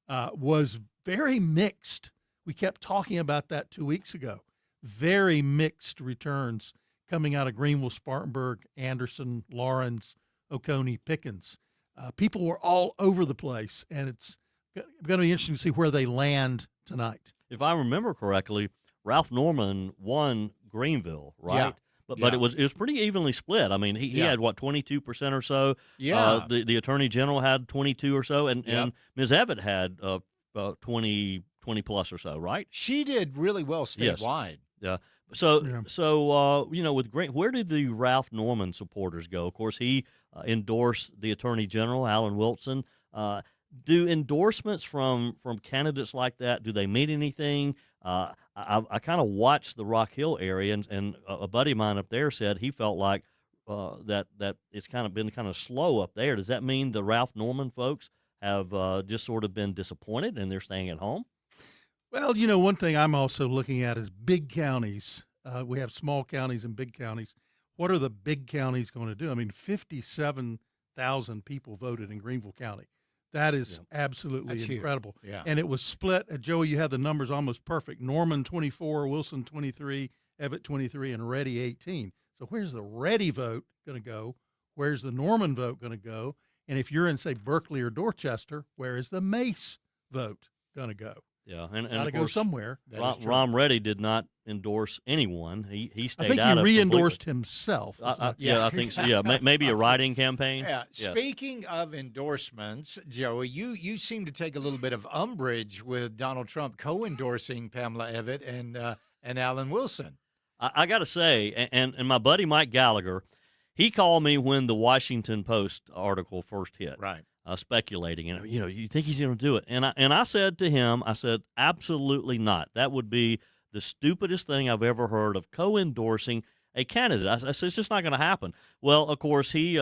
was very mixed. We kept talking about that 2 weeks ago. Very mixed returns coming out of Greenville, Spartanburg, Anderson, Lawrence, Oconee, Pickens. People were all over the place, and it's going to be interesting to see where they land tonight. If I remember correctly, Ralph Norman won Greenville, right? Yeah. But it was pretty evenly split. I mean, he had, what, 22% or so? Yeah. The Attorney General had 22 or so, and Ms. Evatt had 20 plus or so, right? She did really well statewide. Yeah. So with where did the Ralph Norman supporters go? Of course, he endorsed the Attorney General, Alan Wilson. Do endorsements from candidates like that, do they mean anything? I kind of watched the Rock Hill area, and a buddy of mine up there said he felt like that it's kind of been kind of slow up there. Does that mean the Ralph Norman folks have just sort of been disappointed and they're staying at home? Well, one thing I'm also looking at is big counties. We have small counties and big counties. What are the big counties going to do? I mean, 57,000 people voted in Greenville County. That is absolutely incredible. Yeah. And it was split. Joey, you had the numbers almost perfect. Norman 24, Wilson 23, Evatt 23, and Reddy 18. So where's the Reddy vote going to go? Where's the Norman vote going to go? And if you're in, say, Berkeley or Dorchester, where is the Mace vote going to go? Yeah, and got to go somewhere. Ron Reddy did not endorse anyone. He stayed out. I think he re-endorsed himself. I think so. Yeah, maybe a writing campaign. Yeah. Yes. Speaking of endorsements, Joey, you seem to take a little bit of umbrage with Donald Trump co-endorsing Pamela Evatt and Alan Wilson. I got to say, and my buddy Mike Gallagher, he called me when the Washington Post article first hit. Right. Speculating, and you think he's going to do it? And I said to him, absolutely not. That would be the stupidest thing I've ever heard of co-endorsing a candidate. I said it's just not going to happen. Well, of course he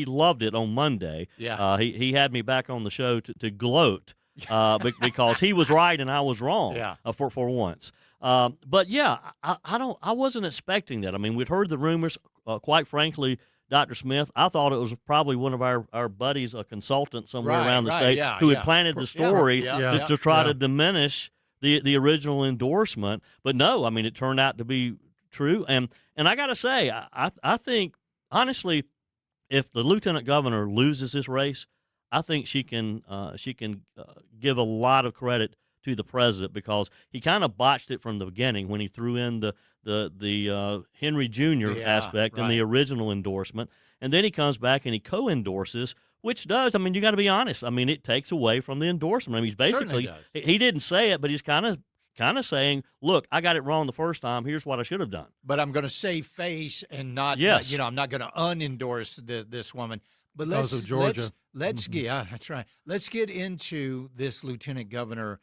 loved it on Monday. Yeah. He had me back on the show to gloat because he was right and I was wrong. Yeah. For once. But yeah, I wasn't expecting that. I mean, we'd heard the rumors. Quite frankly, Dr. Smith, I thought it was probably one of our buddies, a consultant somewhere around the state, who had planted the story to try to diminish the original endorsement. But no, I mean, it turned out to be true. And I got to say, I think, honestly, if the lieutenant governor loses this race, I think she can give a lot of credit to the president because he kind of botched it from the beginning when he threw in the Henry Jr. aspect in the original endorsement. And then he comes back and he co-endorses, which does, I mean, you got to be honest. I mean, it takes away from the endorsement. I mean, he's basically, he didn't say it, but he's kind of saying, look, I got it wrong the first time. Here's what I should have done. But I'm going to save face and not, I'm not going to unendorse this woman. But let's get, that's right. Let's get into this lieutenant governor.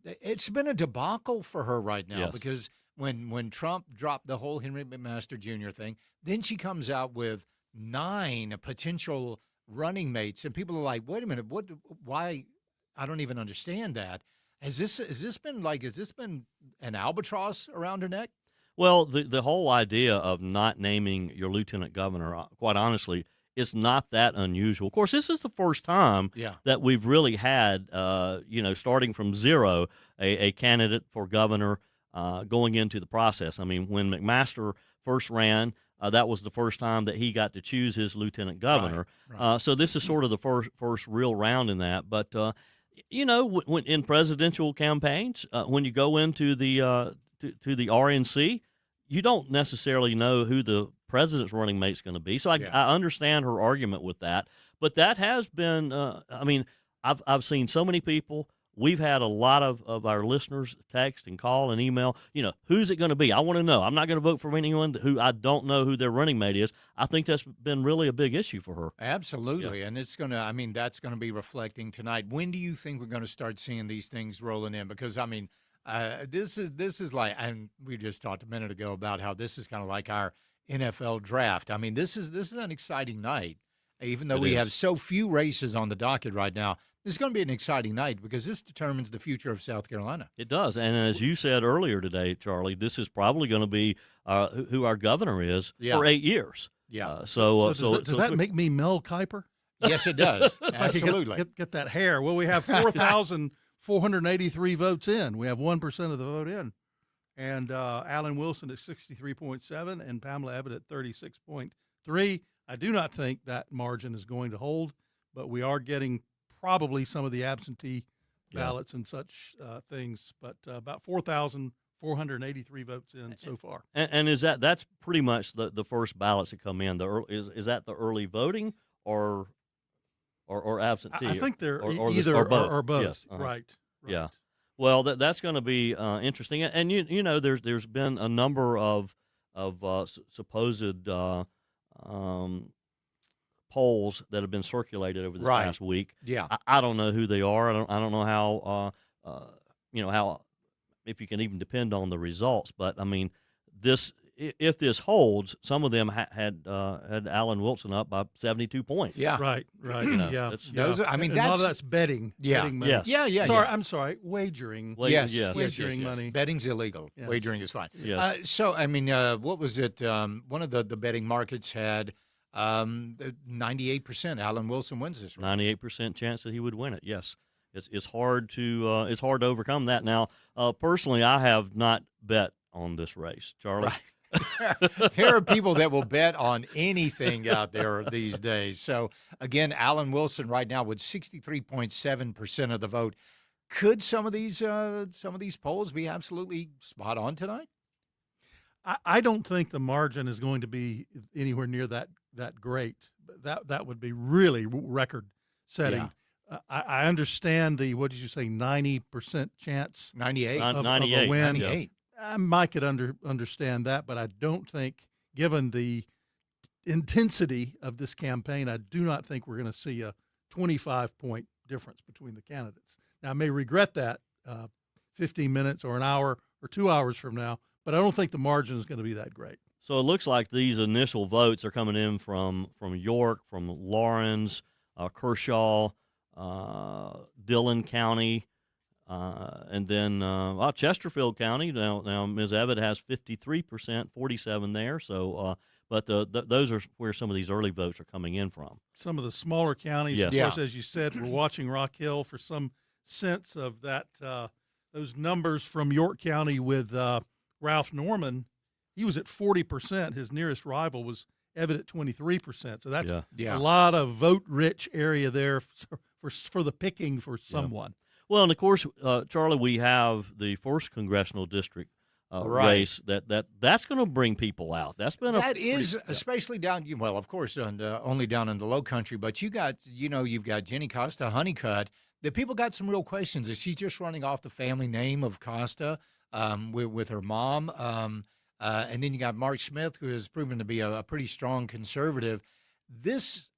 It's been a debacle for her right now because when Trump dropped the whole Henry McMaster Jr. thing, then she comes out with 9 potential running mates, and people are like, "Wait a minute, why? I don't even understand that." Has this been an albatross around her neck? Well, the whole idea of not naming your lieutenant governor, quite honestly, is not that unusual. Of course, this is the first time that we've really had, starting from zero, a candidate for governor going into the process. I mean, when McMaster first ran, that was the first time that he got to choose his lieutenant governor. Right. So this is sort of the first real round in that. But, when in presidential campaigns, when you go into the to the RNC, you don't necessarily know who the president's running mate's going to be. So I understand her argument with that. But that has been, I've seen so many people. We've had a lot of our listeners text and call and email, who's it going to be? I want to know. I'm not going to vote for anyone who I don't know who their running mate is. I think that's been really a big issue for her. Absolutely. Yeah. And it's going to, that's going to be reflecting tonight. When do you think we're going to start seeing these things rolling in? Because, this is like, and we just talked a minute ago about how this is kind of like our NFL draft. I mean, this is an exciting night, even though we have so few races on the docket right now. This is going to be an exciting night because this determines the future of South Carolina. It does, and as you said earlier today, Charlie, this is probably going to be who our governor is for 8 years. Yeah. So does that make me Mel Kiper? Yes, it does. Absolutely. Get that hair. Well, we have 4,483 votes in. We have 1% of the vote in. And Alan Wilson at 63.7 and Pamela Abbott at 36.3. I do not think that margin is going to hold, but we are getting probably some of the absentee ballots and such things, but about 4,483 votes in so far. And is that's pretty much the first ballots that come in? Is that the early voting or absentee? I think they're either or both. Or both. Yes. Right. Yeah. Well, that's going to be interesting. And you know, there's been a number of supposed polls that have been circulated over this past week. Yeah. I don't know who they are. I don't know how how if you can even depend on the results. But I mean, if this holds, some of them had Alan Wilson up by 72 points. Yeah. Right. You know, yeah. Those are, I mean, that's, a lot of that's betting. Yeah. Betting money. Yes. I'm sorry. Wagering. Wagering money. Betting's illegal. Yes. Wagering is fine. Yes. So, I mean, what was it? One of the betting markets had 98% Alan Wilson wins this race. 98% chance that he would win it. Yes. It's hard to overcome that. Now, personally, I have not bet on this race, Charlie. Right. There are people that will bet on anything out there these days. So, again, Alan Wilson right now with 63.7% of the vote. Could some of these polls be absolutely spot on tonight? I don't think the margin is going to be anywhere near that great. That would be really record setting. Yeah. I understand the, what did you say, 90% chance? 98. Of a win. 98. I might could understand that, but I don't think, given the intensity of this campaign, I do not think we're going to see a 25-point difference between the candidates. Now, I may regret that 15 minutes or an hour or 2 hours from now, but I don't think the margin is going to be that great. So it looks like these initial votes are coming in from York, from Lawrence, Kershaw, Dillon County, and then Chesterfield County. Now Ms. Abbott has 53%, 47 there. So, but those are where some of these early votes are coming in from. Some of the smaller counties, yes. Of course, as you said, we're watching Rock Hill for some sense of that. Those numbers from York County with Ralph Norman, he was at 40%. His nearest rival was Evan at 23%. So that's a lot of vote-rich area there for the picking for someone. Well, and of course, Charlie, we have the 1st congressional district race that's going to bring people out. Especially down. Well, of course, only down in the Low Country, but you've got Jenny Costa Honeycutt. The people got some real questions. Is she just running off the family name of Costa with her mom? And then you got Mark Smith, who has proven to be a pretty strong conservative. This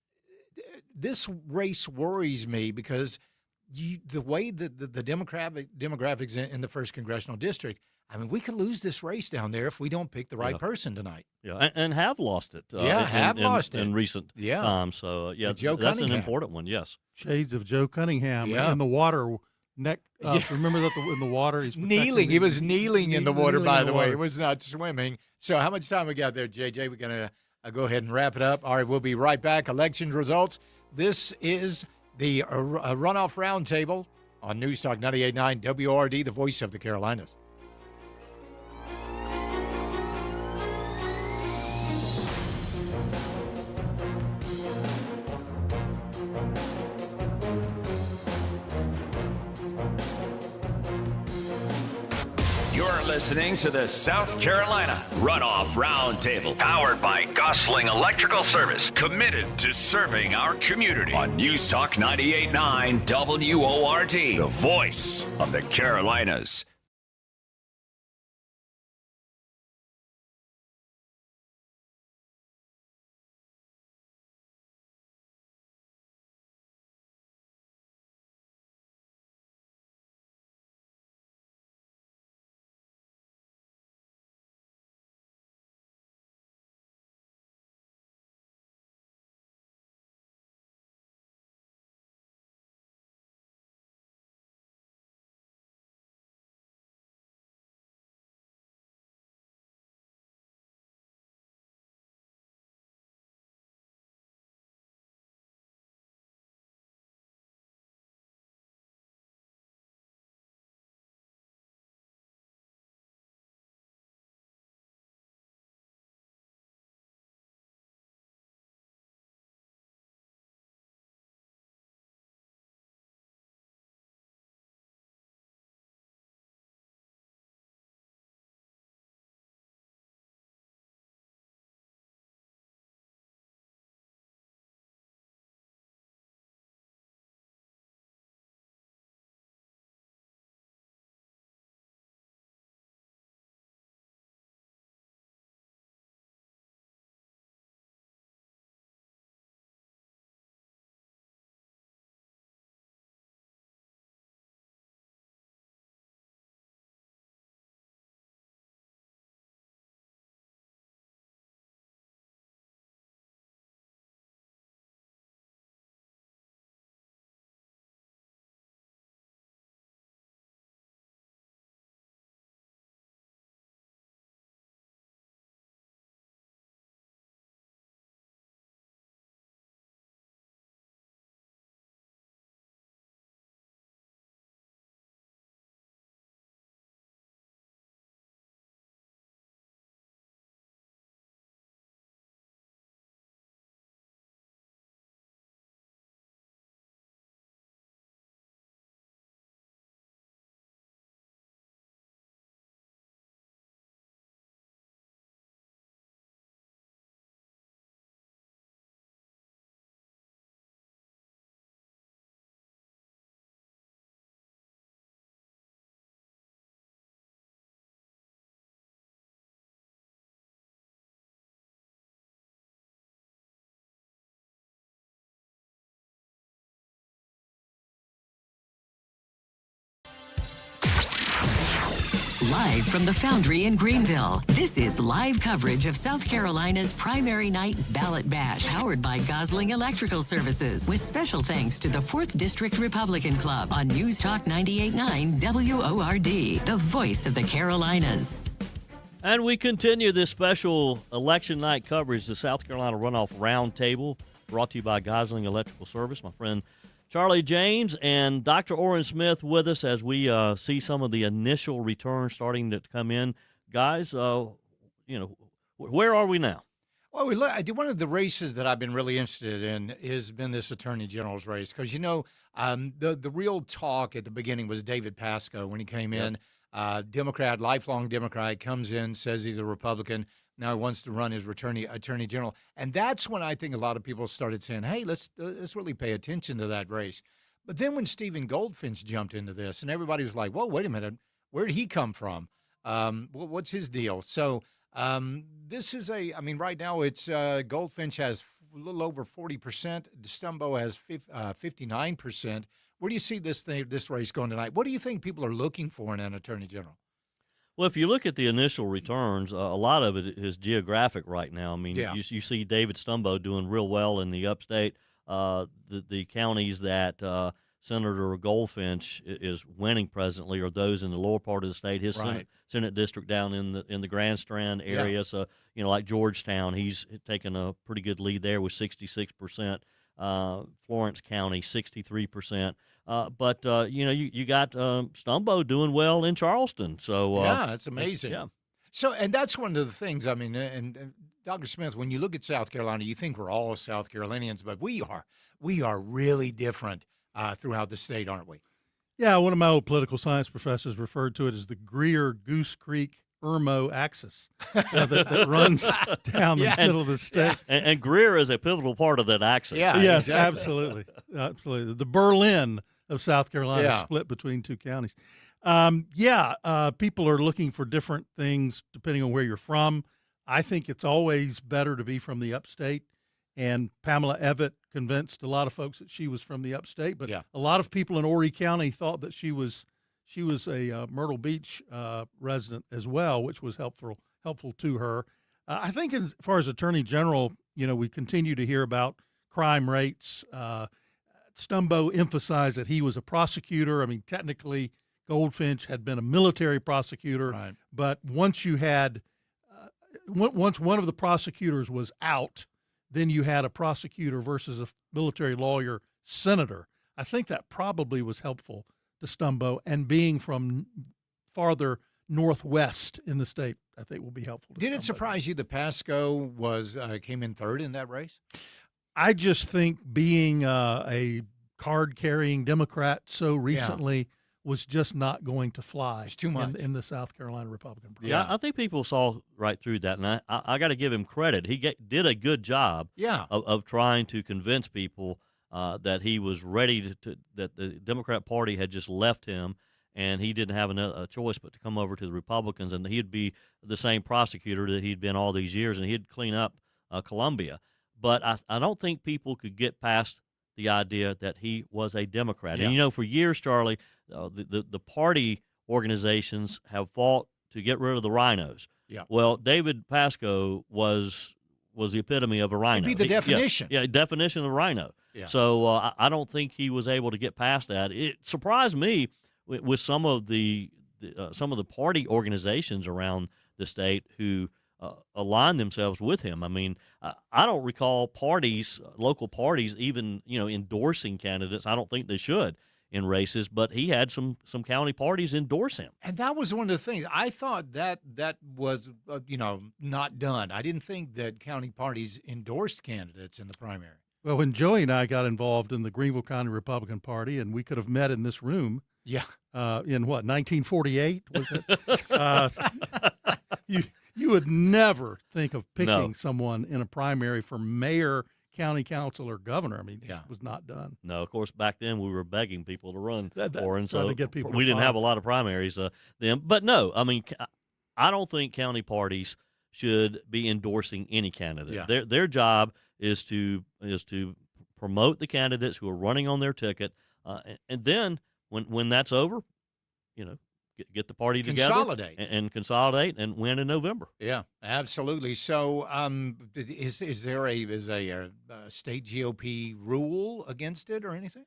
race worries me because the way the demographics in the 1st congressional district, I mean, we could lose this race down there if we don't pick the right person tonight. Yeah, and have lost it. Lost it in recent times. So that's an important one. Yes, shades of Joe Cunningham in the water. Remember that in the water he's kneeling. He was kneeling in the water. By the way, it was not swimming. So how much time we got there, JJ? We're gonna go ahead and wrap it up. All right, we'll be right back. Election results. This is the Runoff Roundtable on News Talk 98.9 WRD, the voice of the Carolinas. Listening to the South Carolina Runoff Roundtable, powered by Gosling Electrical Service, committed to serving our community on News Talk 98.9 WORD, the voice of the Carolinas. Live from the Foundry in Greenville, this is live coverage of South Carolina's primary night ballot bash, powered by Gosling Electrical Services, with special thanks to the 4th District Republican Club on News Talk 98.9 WORD, the voice of the Carolinas. And we continue this special election night coverage, the South Carolina Runoff Roundtable, brought to you by Gosling Electrical Service. My friend Charlie James and Dr. Orrin Smith with us as we see some of the initial returns starting to come in. Guys, where are we now? Well, one of the races that I've been really interested in has been this Attorney General's race because, the real talk at the beginning was David Pasco when he came in. Democrat, lifelong Democrat, comes in, says he's a Republican. Now he wants to run his Attorney General. And that's when I think a lot of people started saying, hey, let's really pay attention to that race. But then when Stephen Goldfinch jumped into this and everybody was like, whoa, wait a minute, where did he come from? What's his deal? So this is right now it's Goldfinch has a little over 40%. Stumbo has 59%. Where do you see this race going tonight? What do you think people are looking for in an Attorney General? Well, if you look at the initial returns, a lot of it is geographic right now. I mean, you see David Stumbo doing real well in the upstate. The counties that Senator Goldfinch is winning presently are those in the lower part of the state. His Senate district down in the Grand Strand area. So, like Georgetown, he's taken a pretty good lead there with 66%. Florence County, 63%. But you got Stumbo doing well in Charleston. So it's amazing. Yeah. So, and that's one of the things. I mean, and Dr. Smith, when you look at South Carolina, you think we're all South Carolinians, but we are really different throughout the state, aren't we? Yeah, one of my old political science professors referred to it as the Greer-Goose Creek Irmo axis that runs down the middle of the state. And Greer is a pivotal part of that axis. Yeah, yes, exactly. Absolutely. The Berlin of South Carolina split between two counties. People are looking for different things depending on where you're from. I think it's always better to be from the upstate, and Pamela Evett convinced a lot of folks that she was from the upstate, but a lot of people in Horry County thought that she was a Myrtle Beach resident as well, which was helpful to her. I think as far as Attorney General, we continue to hear about crime rates. Stumbo emphasized that he was a prosecutor. I mean, technically, Goldfinch had been a military prosecutor, but once you had once one of the prosecutors was out, then you had a prosecutor versus a military lawyer senator. I think that probably was helpful to Stumbo, and being from farther northwest in the state, I think will be helpful to Did Stumbo. It surprise you that Pasco came in third in that race? I just think being a card-carrying Democrat so recently was just not going to fly. It's too much in the South Carolina Republican Party. Yeah, I think people saw right through that, and I got to give him credit. He did a good job of trying to convince people that he was ready that the Democrat Party had just left him, and he didn't have a choice but to come over to the Republicans, and he'd be the same prosecutor that he'd been all these years, and he'd clean up Columbia. But I don't think people could get past the idea that he was a Democrat. Yeah. And, for years, Charlie, the party organizations have fought to get rid of the rhinos. Yeah. Well, David Pasco was the epitome of a rhino. He'd be the definition. Definition of a rhino. Yeah. So I don't think he was able to get past that. It surprised me with some of the party organizations around the state who align themselves with him. I mean, I don't recall local parties, even endorsing candidates. I don't think they should in races, but he had some county parties endorse him. And that was one of the things I thought that was not done. I didn't think that county parties endorsed candidates in the primary. Well, when Joey and I got involved in the Greenville County Republican Party, and we could have met in this room. Yeah. In what, 1948 was it? You would never think of picking someone in a primary for mayor, county council, or governor. I mean, it was not done. No, of course, back then we were begging people to run for, and so to get people we didn't have a lot of primaries then. But no, I mean, I don't think county parties should be endorsing any candidate. Yeah. Their job is to promote the candidates who are running on their ticket, and then when that's over, get the party together, and consolidate and win in November. Yeah, absolutely. So, is there a state GOP rule against it or anything?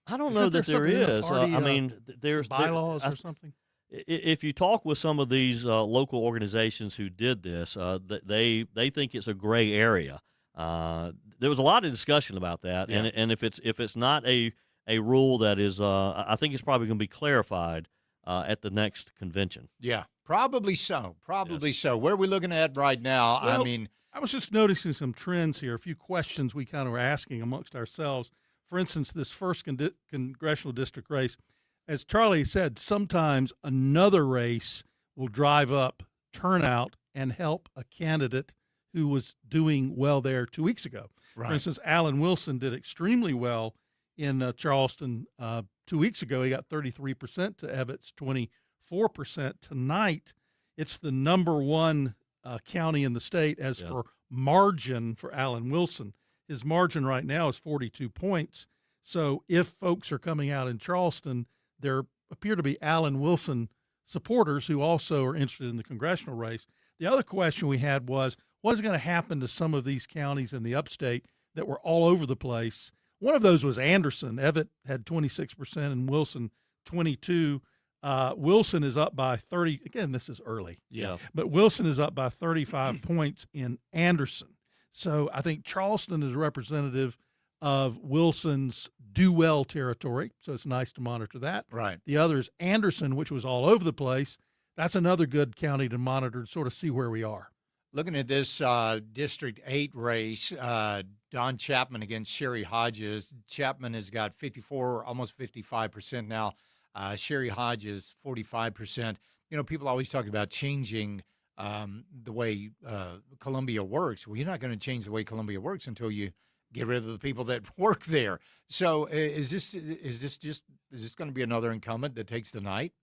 I don't know that there is. I mean, there's bylaws or something. If you talk with some of these local organizations who did this, they think it's a gray area. There was a lot of discussion about that, and if it's not a rule that is, I think it's probably going to be clarified at the next convention. Yeah, probably so. Probably so. Where are we looking at right now? Well, I mean, I was just noticing some trends here. A few questions we kind of were asking amongst ourselves. For instance, this first congressional district race, as Charlie said, sometimes another race will drive up turnout and help a candidate who was doing well there 2 weeks ago. Right. For instance, Alan Wilson did extremely well in Charleston 2 weeks ago. He got 33% to Evatt's 24%. Tonight, it's the number one county in the state as for margin for Alan Wilson. His margin right now is 42 points. So if folks are coming out in Charleston, there appear to be Alan Wilson supporters who also are interested in the congressional race. The other question we had was, what is going to happen to some of these counties in the upstate that were all over the place? One of those was Anderson. Evatt had 26% and Wilson 22%. Wilson is up by 30. Again, this is early. Yeah. But Wilson is up by 35 points in Anderson. So I think Charleston is representative of Wilson's do-well territory, so it's nice to monitor that. Right. The other is Anderson, which was all over the place. That's another good county to monitor to sort of see where we are. Looking at this District 8 race, Don Chapman against Chariie Hodges. Chapman has got 54, almost 55% now. Chariie Hodges, 45%. You know, people always talk about changing the way Columbia works. Well, you're not going to change the way Columbia works until you get rid of the people that work there. So is this going to be another incumbent that takes the night?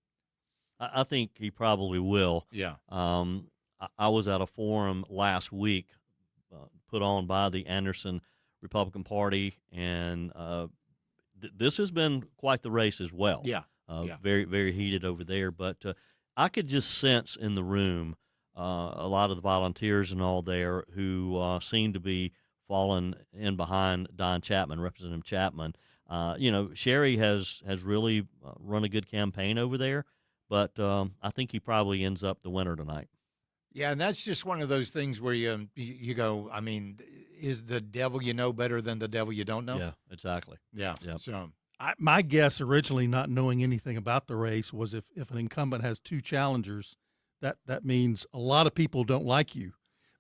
I think he probably will. Yeah. I was at a forum last week put on by the Anderson Republican Party, and this has been quite the race as well. Yeah. Very, very heated over there. But I could just sense in the room a lot of the volunteers and all there who seem to be falling in behind Don Chapman, Representative Chapman. Chariie has really run a good campaign over there, but I think he probably ends up the winner tonight. Yeah, and that's just one of those things where you go, I mean, is the devil you know better than the devil you don't know? Yeah, exactly. Yeah. Yep. So my guess, originally not knowing anything about the race, was if an incumbent has two challengers, that means a lot of people don't like you.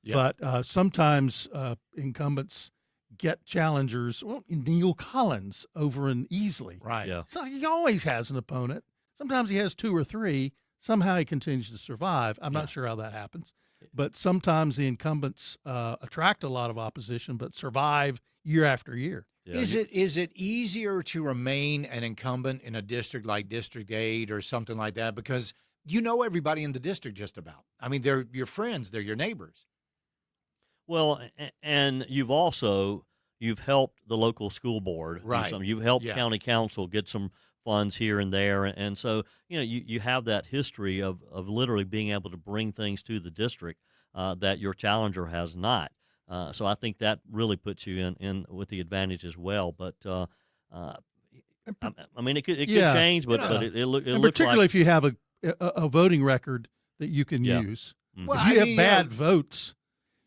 Yeah. But sometimes incumbents get challengers. Well, Neil Collins over in Easley. Right. Yeah. So he always has an opponent. Sometimes he has two or three. Somehow he continues to survive. I'm not sure how that happens. But sometimes the incumbents attract a lot of opposition but survive year after year. Yeah. Is it easier to remain an incumbent in a district like District 8 or something like that? Because you know everybody in the district just about. I mean, they're your friends. They're your neighbors. Well, and you've helped the local school board. Right. You've helped county council get some funds here and there. And so, you have that history of literally being able to bring things to the district that your challenger has not. So I think that really puts you in with the advantage as well. But, I mean, it could change, but it looks like. Particularly if you have a voting record that you can use. Mm-hmm. Well, if you have bad votes.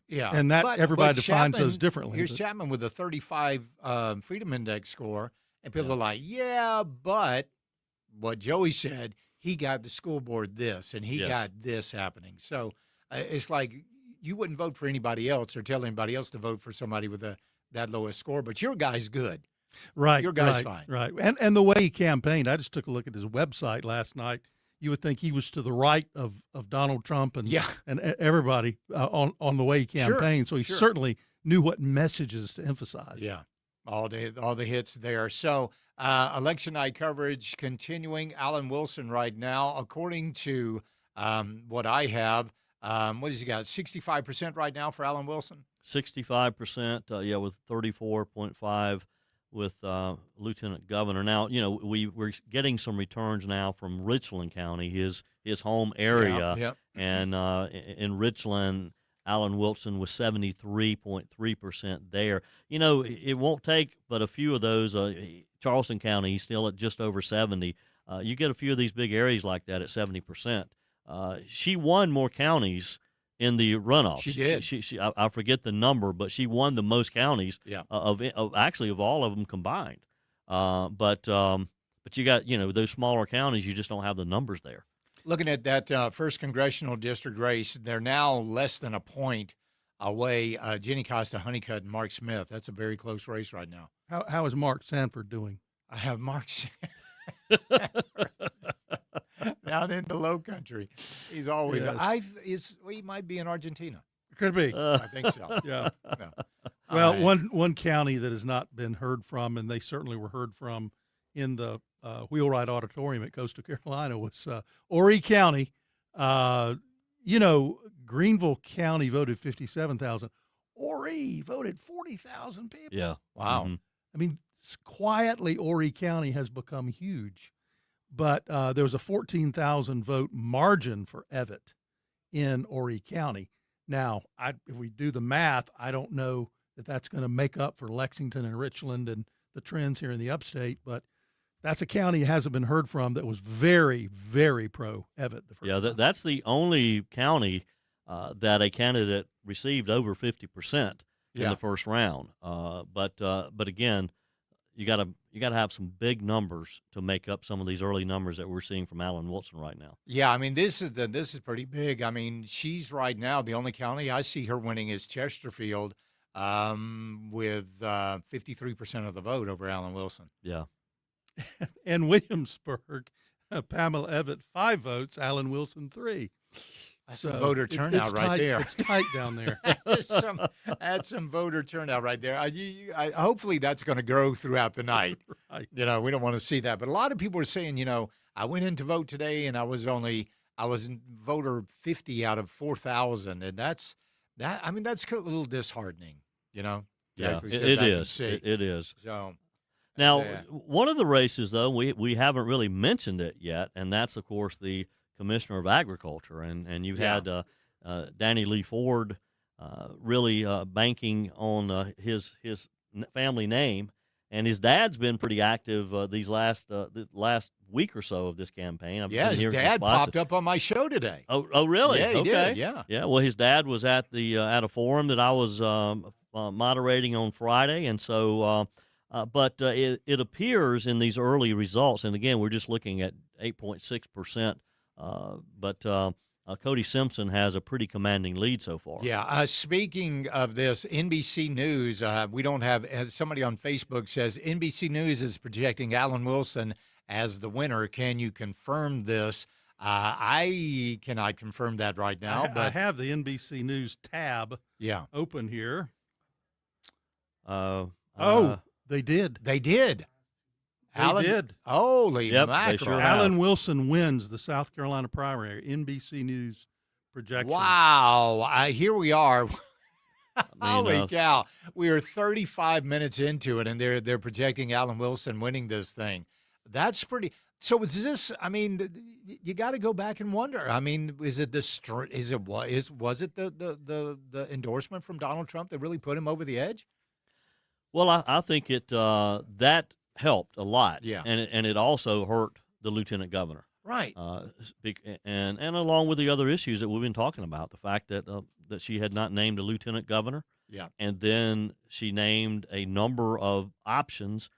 Yeah, and everybody defines those differently. Here's Chapman with a 35 Freedom Index score, and people are like, yeah, but what Joey said, he got the school board this, and he got this happening. So it's like you wouldn't vote for anybody else or tell anybody else to vote for somebody with that lowest score, but your guy's good. Right. Your guy's fine. Right. And the way he campaigned, I just took a look at his website last night. You would think he was to the right of Donald Trump and everybody on the way he campaigned. So he certainly knew what messages to emphasize. Yeah, all the hits there. So election night coverage continuing. Alan Wilson right now, according to what I have, what has he got? 65% right now for Alan Wilson. 65%. With 34.5 Lieutenant Governor. Now, we're getting some returns now from Richland County, his home area, and in Richland, Alan Wilson was 73.3% there. It won't take but a few of those. Charleston County, he's still at just over 70. You get a few of these big areas like that at 70%. She won more counties in the runoff. She did. I forget the number, but she won the most counties of all of them combined. But you got those smaller counties, you just don't have the numbers there. Looking at that first congressional district race, they're now less than a point away. Jenny Costa Honeycutt and Mark Smith. That's a very close race right now. How is Mark Sanford doing? I have Mark Sanford down in the Low Country. He's always. Yes. He might be in Argentina. Could be. I think so. Yeah. No. Well, one county that has not been heard from, and they certainly were heard from in the Wheelwright Auditorium at Coastal Carolina, was Horry County. Greenville County voted 57,000. Horry voted 40,000 people. Yeah. Wow. Mm-hmm. I mean, quietly, Horry County has become huge. But there was a 14,000 vote margin for Evett in Horry County. Now, if we do the math, I don't know that that's going to make up for Lexington and Richland and the trends here in the upstate, but that's a county that hasn't been heard from that was very, very pro-Evett the first time. That's the only county that a candidate received over 50% in the first round. But again, you got to have some big numbers to make up some of these early numbers that we're seeing from Alan Wilson right now. Yeah, I mean this is pretty big. I mean, she's right now the only county I see her winning is Chesterfield, with 53% of the vote over Alan Wilson. Yeah, and Williamsburg, Pamela Evett 5 votes, Alan Wilson 3. That's some voter turnout right tight, there. It's tight down there. That's some voter turnout right there. Hopefully that's going to grow throughout the night. Right. We don't want to see that. But a lot of people are saying, I went in to vote today and I was voter 50 out of 4,000. And that's a little disheartening, Yeah, it is. It is. So now, one of the races, though, we haven't really mentioned it yet, and that's, of course, the Commissioner of Agriculture, and you had Danny Lee Ford really banking on his family name, and his dad's been pretty active the last week or so of this campaign. His dad popped up on my show today. Oh, really? Yeah, he okay. did. Yeah. Well, his dad was at a forum that I was moderating on Friday, and so. But it appears in these early results, and again, we're just looking at 8.6%. But Cody Simpson has a pretty commanding lead so far. Yeah. Speaking of this, NBC News, we don't have somebody on Facebook says NBC News is projecting Alan Wilson as the winner. Can you confirm this? I cannot confirm that right now. I have the NBC News tab open here. They did. They did. Alan did. Holy mackerel. Sure Alan Wilson wins the South Carolina primary. NBC News projection. Wow. Here we are. Holy cow. We are 35 minutes into it, and they're projecting Alan Wilson winning this thing. That's pretty. So is this, you got to go back and wonder. Was it the endorsement from Donald Trump that really put him over the edge? Well, I think that helped a lot. Yeah. And it also hurt the lieutenant governor. Right. And along with the other issues that we've been talking about, the fact that she had not named a lieutenant governor. Yeah. And then she named a number of options.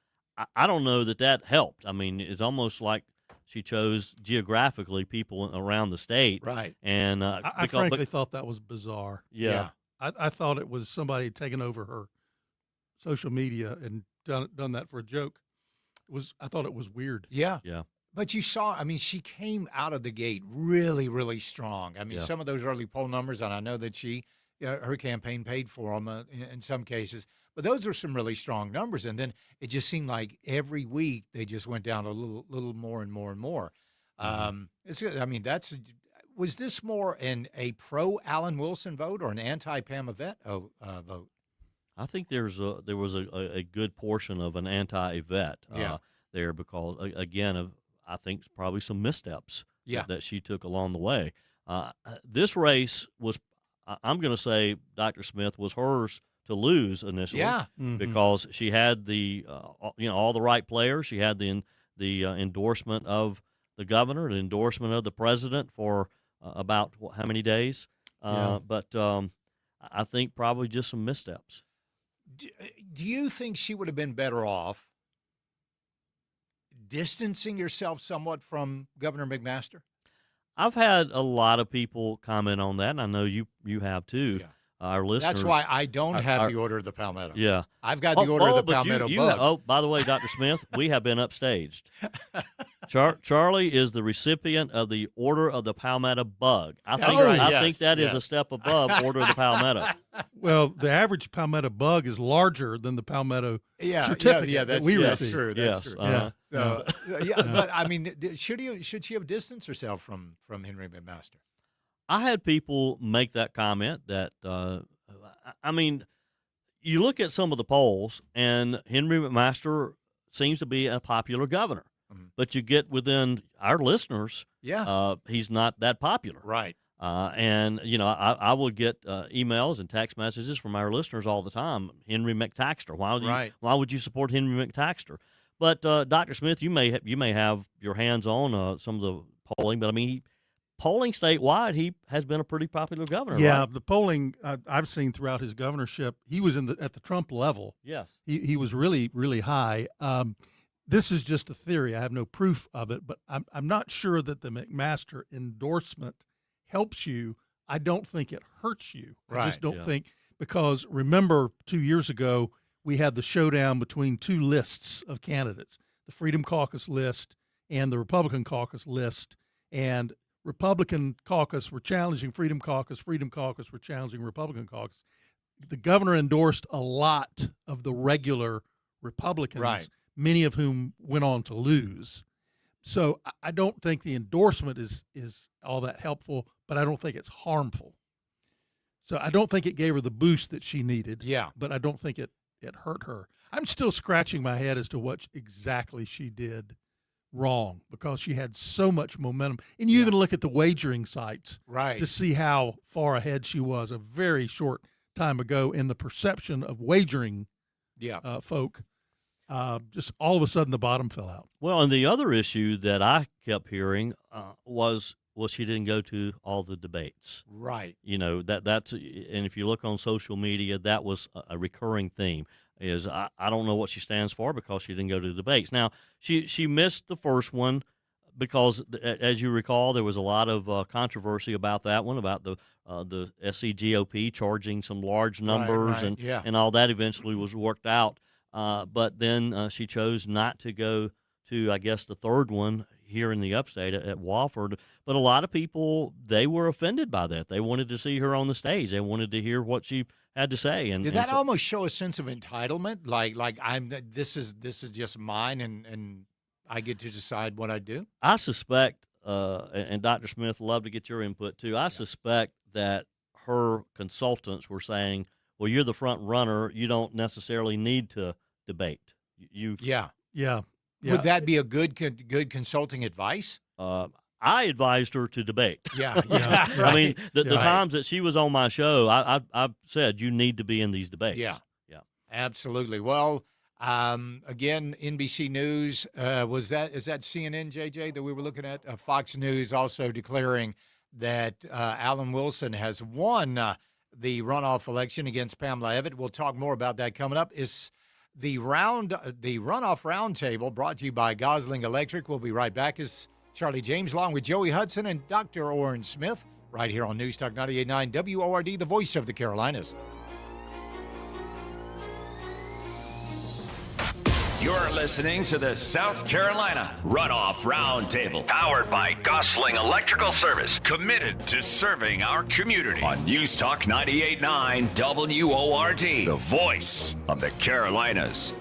I don't know that helped. It's almost like she chose geographically people around the state. Right. And I frankly thought that was bizarre. Yeah. I thought it was somebody taking over her social media and done that for a joke. I thought it was weird. Yeah. Yeah. But you saw, she came out of the gate really, really strong. Some of those early poll numbers, and I know that her campaign paid for them in some cases, but those were some really strong numbers. And then it just seemed like every week they just went down a little more and more and more. Was this more a pro Alan Wilson vote or an anti Pam Evett vote? I think there was a good portion of an anti-Yvette there because, again, I think probably some missteps that she took along the way. This race was, I'm going to say, Dr. Smith, was hers to lose initially because she had the all the right players. She had the endorsement of the governor, the endorsement of the president for about how many days? But I think probably just some missteps. Do you think she would have been better off distancing yourself somewhat from Governor McMaster? I've had a lot of people comment on that, and I know you have too. Yeah. Our listeners. That's why I don't have the Order of the Palmetto. Yeah. I've got the Order of the Palmetto bug. By the way, Dr. Smith, we have been upstaged. Charlie is the recipient of the Order of the Palmetto bug. I think that is a step above Order of the Palmetto. Well, the average Palmetto bug is larger than the Palmetto certificate that we receive. True. That's true. So, but I mean, should she have distanced herself from Henry McMaster? I had people make that comment that, I mean, you look at some of the polls, and Henry McMaster seems to be a popular governor. Mm-hmm. But you get within our listeners, he's not that popular. Right. And, I would get emails and text messages from our listeners all the time. Henry McTaxter. Why would you support Henry McTaxter? But, Dr. Smith, you may have your hands on some of the polling, but, I mean, polling statewide, he has been a pretty popular governor. Yeah, right? The polling I've seen throughout his governorship, he was at the Trump level. Yes, he was really, really high. This is just a theory. I have no proof of it, but I'm not sure that the McMaster endorsement helps you. I don't think it hurts you. Right. I just don't think, because remember 2 years ago we had the showdown between two lists of candidates, the Freedom Caucus list and the Republican Caucus list, and Republican caucus were challenging Freedom Caucus were challenging Republican caucus. The governor endorsed a lot of the regular Republicans, many of whom went on to lose. So I don't think the endorsement is all that helpful, but I don't think it's harmful. So I don't think it gave her the boost that she needed. Yeah. But I don't think it hurt her. I'm still scratching my head as to what exactly she did wrong, because she had so much momentum. And you even look at the wagering sites to see how far ahead she was a very short time ago in the perception of wagering folk. Just all of a sudden the bottom fell out. Well, and the other issue that I kept hearing was she didn't go to all the debates. Right. That's and if you look on social media, that was a recurring theme. Is I don't know what she stands for because she didn't go to the debates. Now, she missed the first one because, as you recall, there was a lot of controversy about that one, about the SCGOP charging some large numbers and all that eventually was worked out. But then she chose not to go to, I guess, the third one here in the upstate at Wofford. But a lot of people, they were offended by that. They wanted to see her on the stage. They wanted to hear what she had to say. And did that almost show a sense of entitlement? Like this is just mine, and I get to decide what I do? I suspect, and Dr. Smith, love to get your input too. I suspect that her consultants were saying, well, you're the front runner. You don't necessarily need to debate. Yeah. Would that be a good consulting advice? I advised her to debate. Yeah. I mean, the times that she was on my show, I've said you need to be in these debates. Yeah. Absolutely. Well, again, NBC News, is that CNN, JJ, that we were looking at? Fox News also declaring that Alan Wilson has won the runoff election against Pamela Evette. We'll talk more about that coming up. Is the runoff roundtable brought to you by Gosling Electric. We'll be right back as Charlie James along with Joey Hudson and Dr. Orrin Smith right here on News Talk 98.9 WORD, the voice of the Carolinas. You're listening to the South Carolina Runoff Roundtable, powered by Gosling Electrical Service, committed to serving our community on News Talk 98.9 WORD, the voice of the Carolinas.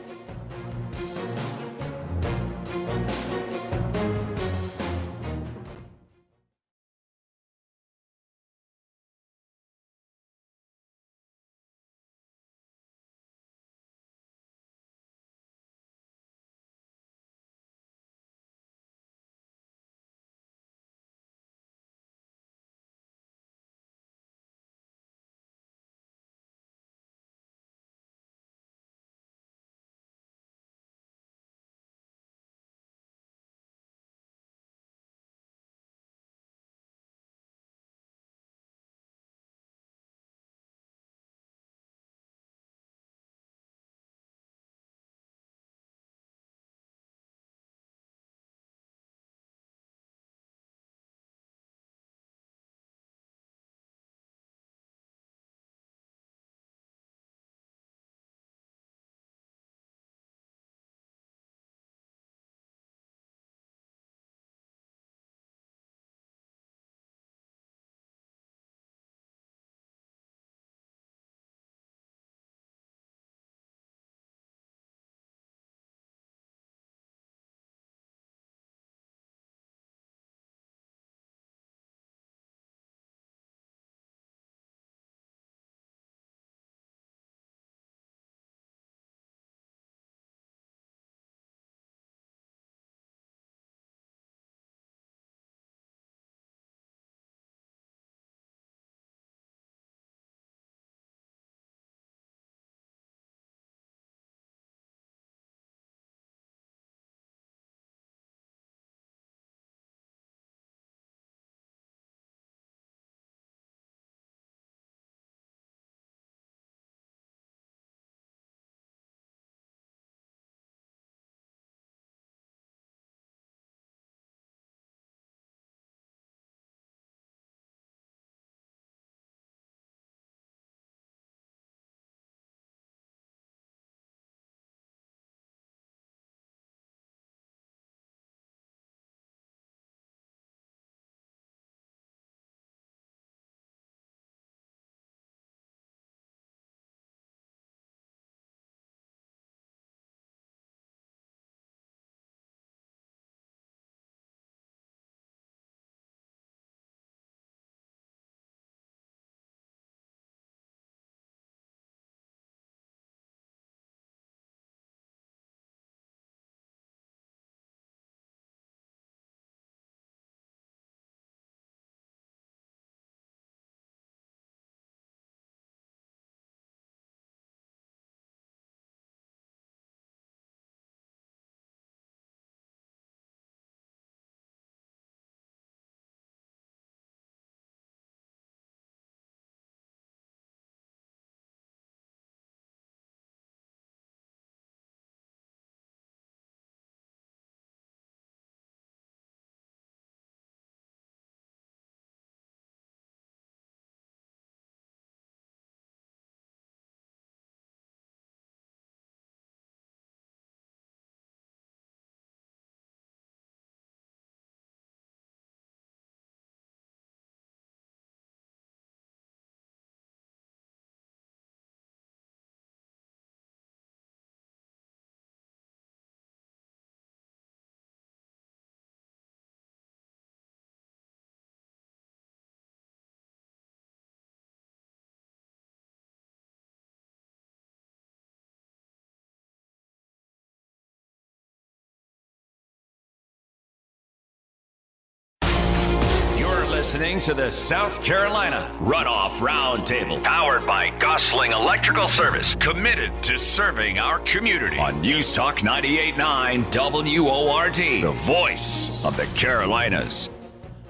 listening to the South Carolina Runoff Roundtable, powered by Gosling Electrical Service, committed to serving our community on News Talk 98.9 WORD, the voice of the Carolinas.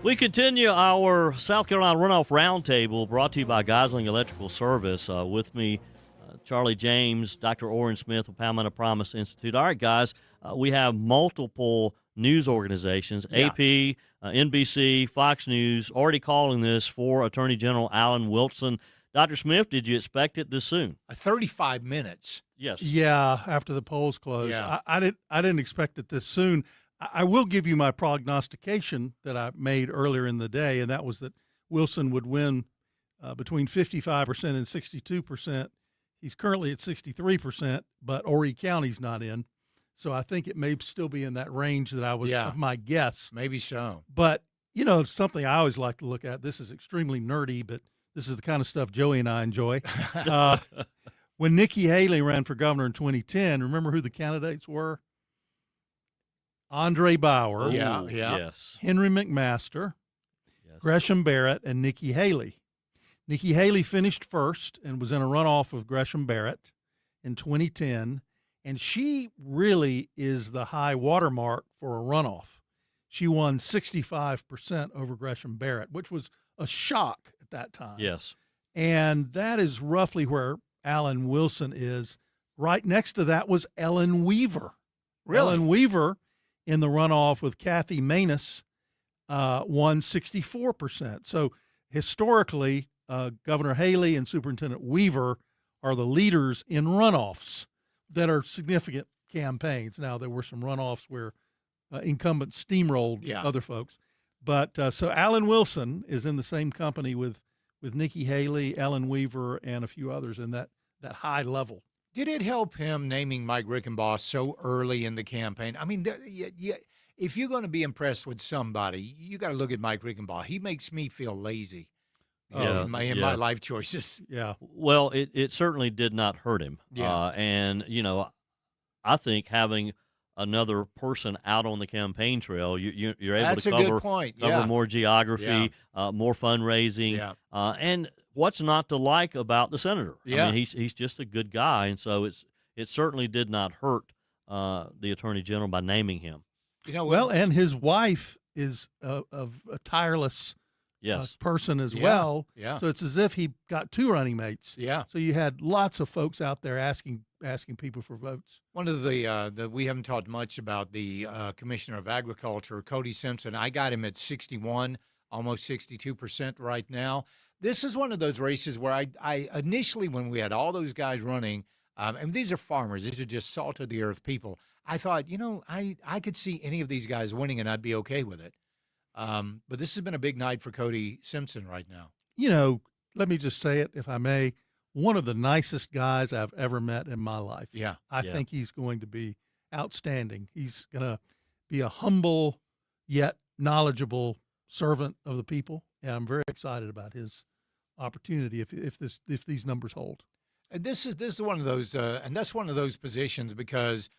We continue our South Carolina Runoff Roundtable, brought to you by Gosling Electrical Service. With me, Charlie James, Dr. Orrin Smith of Palmetto Promise Institute. All right, guys, we have multiple news organizations, AP, NBC, Fox News, already calling this for Attorney General Alan Wilson. Dr. Smith, did you expect it this soon? 35 minutes. Yes. Yeah, after the polls closed. Yeah. I didn't expect it this soon. I will give you my prognostication that I made earlier in the day, and that was that Wilson would win between 55% and 62%. He's currently at 63%, but Horry County's not in. So I think it may still be in that range that I was of my guess. Maybe so. But, something I always like to look at, this is extremely nerdy, but this is the kind of stuff Joey and I enjoy. When Nikki Haley ran for governor in 2010, remember who the candidates were? Andre Bauer. Yes. Henry McMaster, Yes. Gresham Barrett, and Nikki Haley. Nikki Haley finished first and was in a runoff of Gresham Barrett in 2010, and she really is the high watermark for a runoff. She won 65% over Gresham Barrett, which was a shock at that time. Yes. And that is roughly where Alan Wilson is. Right next to that was Ellen Weaver. Really? Ellen Weaver in the runoff with Kathy Maness won 64%. So historically, Governor Haley and Superintendent Weaver are the leaders in runoffs that are significant campaigns. Now, there were some runoffs where incumbents steamrolled other folks. But so Alan Wilson is in the same company with Nikki Haley, Ellen Weaver, and a few others in that high level. Did it help him naming Mike Rickenbaugh so early in the campaign? I mean, if you're going to be impressed with somebody, you got to look at Mike Rickenbaugh. He makes me feel lazy. In my life choices. Yeah. Well, it certainly did not hurt him. Yeah. And, I think having another person out on the campaign trail, you're able That's to a cover, good point. cover more geography, more fundraising. And what's not to like about the senator? Yeah. I mean, he's just a good guy. And so it certainly did not hurt the Attorney General by naming him. Well, and his wife is a tireless person as well. Yeah. So it's as if he got two running mates. Yeah. So you had lots of folks out there asking people for votes. One of the we haven't talked much about the Commissioner of Agriculture, Cody Simpson. I got him at 61, almost 62% right now. This is one of those races where I initially, when we had all those guys running, and these are farmers, these are just salt of the earth people, I thought, I could see any of these guys winning and I'd be okay with it. But this has been a big night for Cody Simpson right now. Let me just say it, if I may, one of the nicest guys I've ever met in my life. Yeah. I think he's going to be outstanding. He's going to be a humble yet knowledgeable servant of the people, and I'm very excited about his opportunity if these numbers hold. And this is one of those, and that's one of those positions because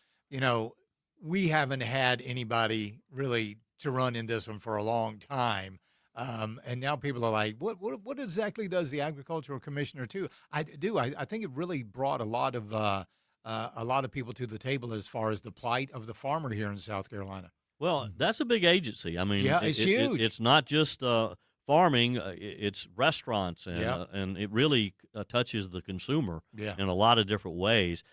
we haven't had anybody really to run in this one for a long time. And now people are like, what exactly does the agricultural commissioner do? I think it really brought a lot of people to the table as far as the plight of the farmer here in South Carolina. Well, that's a big agency. I mean, it's huge. It's not just farming; it's restaurants, and it really touches the consumer in a lot of different ways.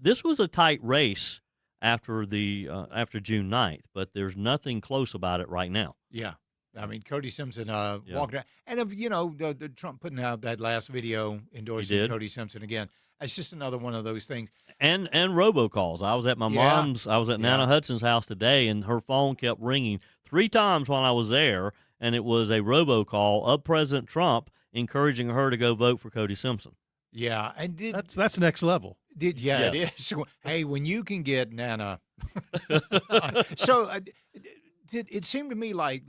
This was a tight race after June 9th, but there's nothing close about it right now. Yeah. I mean, Cody Simpson walked out. And the Trump putting out that last video endorsing Cody Simpson again, it's just another one of those things. And robocalls. I was at my mom's, I was at Nana Hudson's house today, and her phone kept ringing 3 times while I was there, and it was a robocall of President Trump encouraging her to go vote for Cody Simpson. Yeah, and that's next level. It is. Hey, when you can get Nana. So it seemed to me like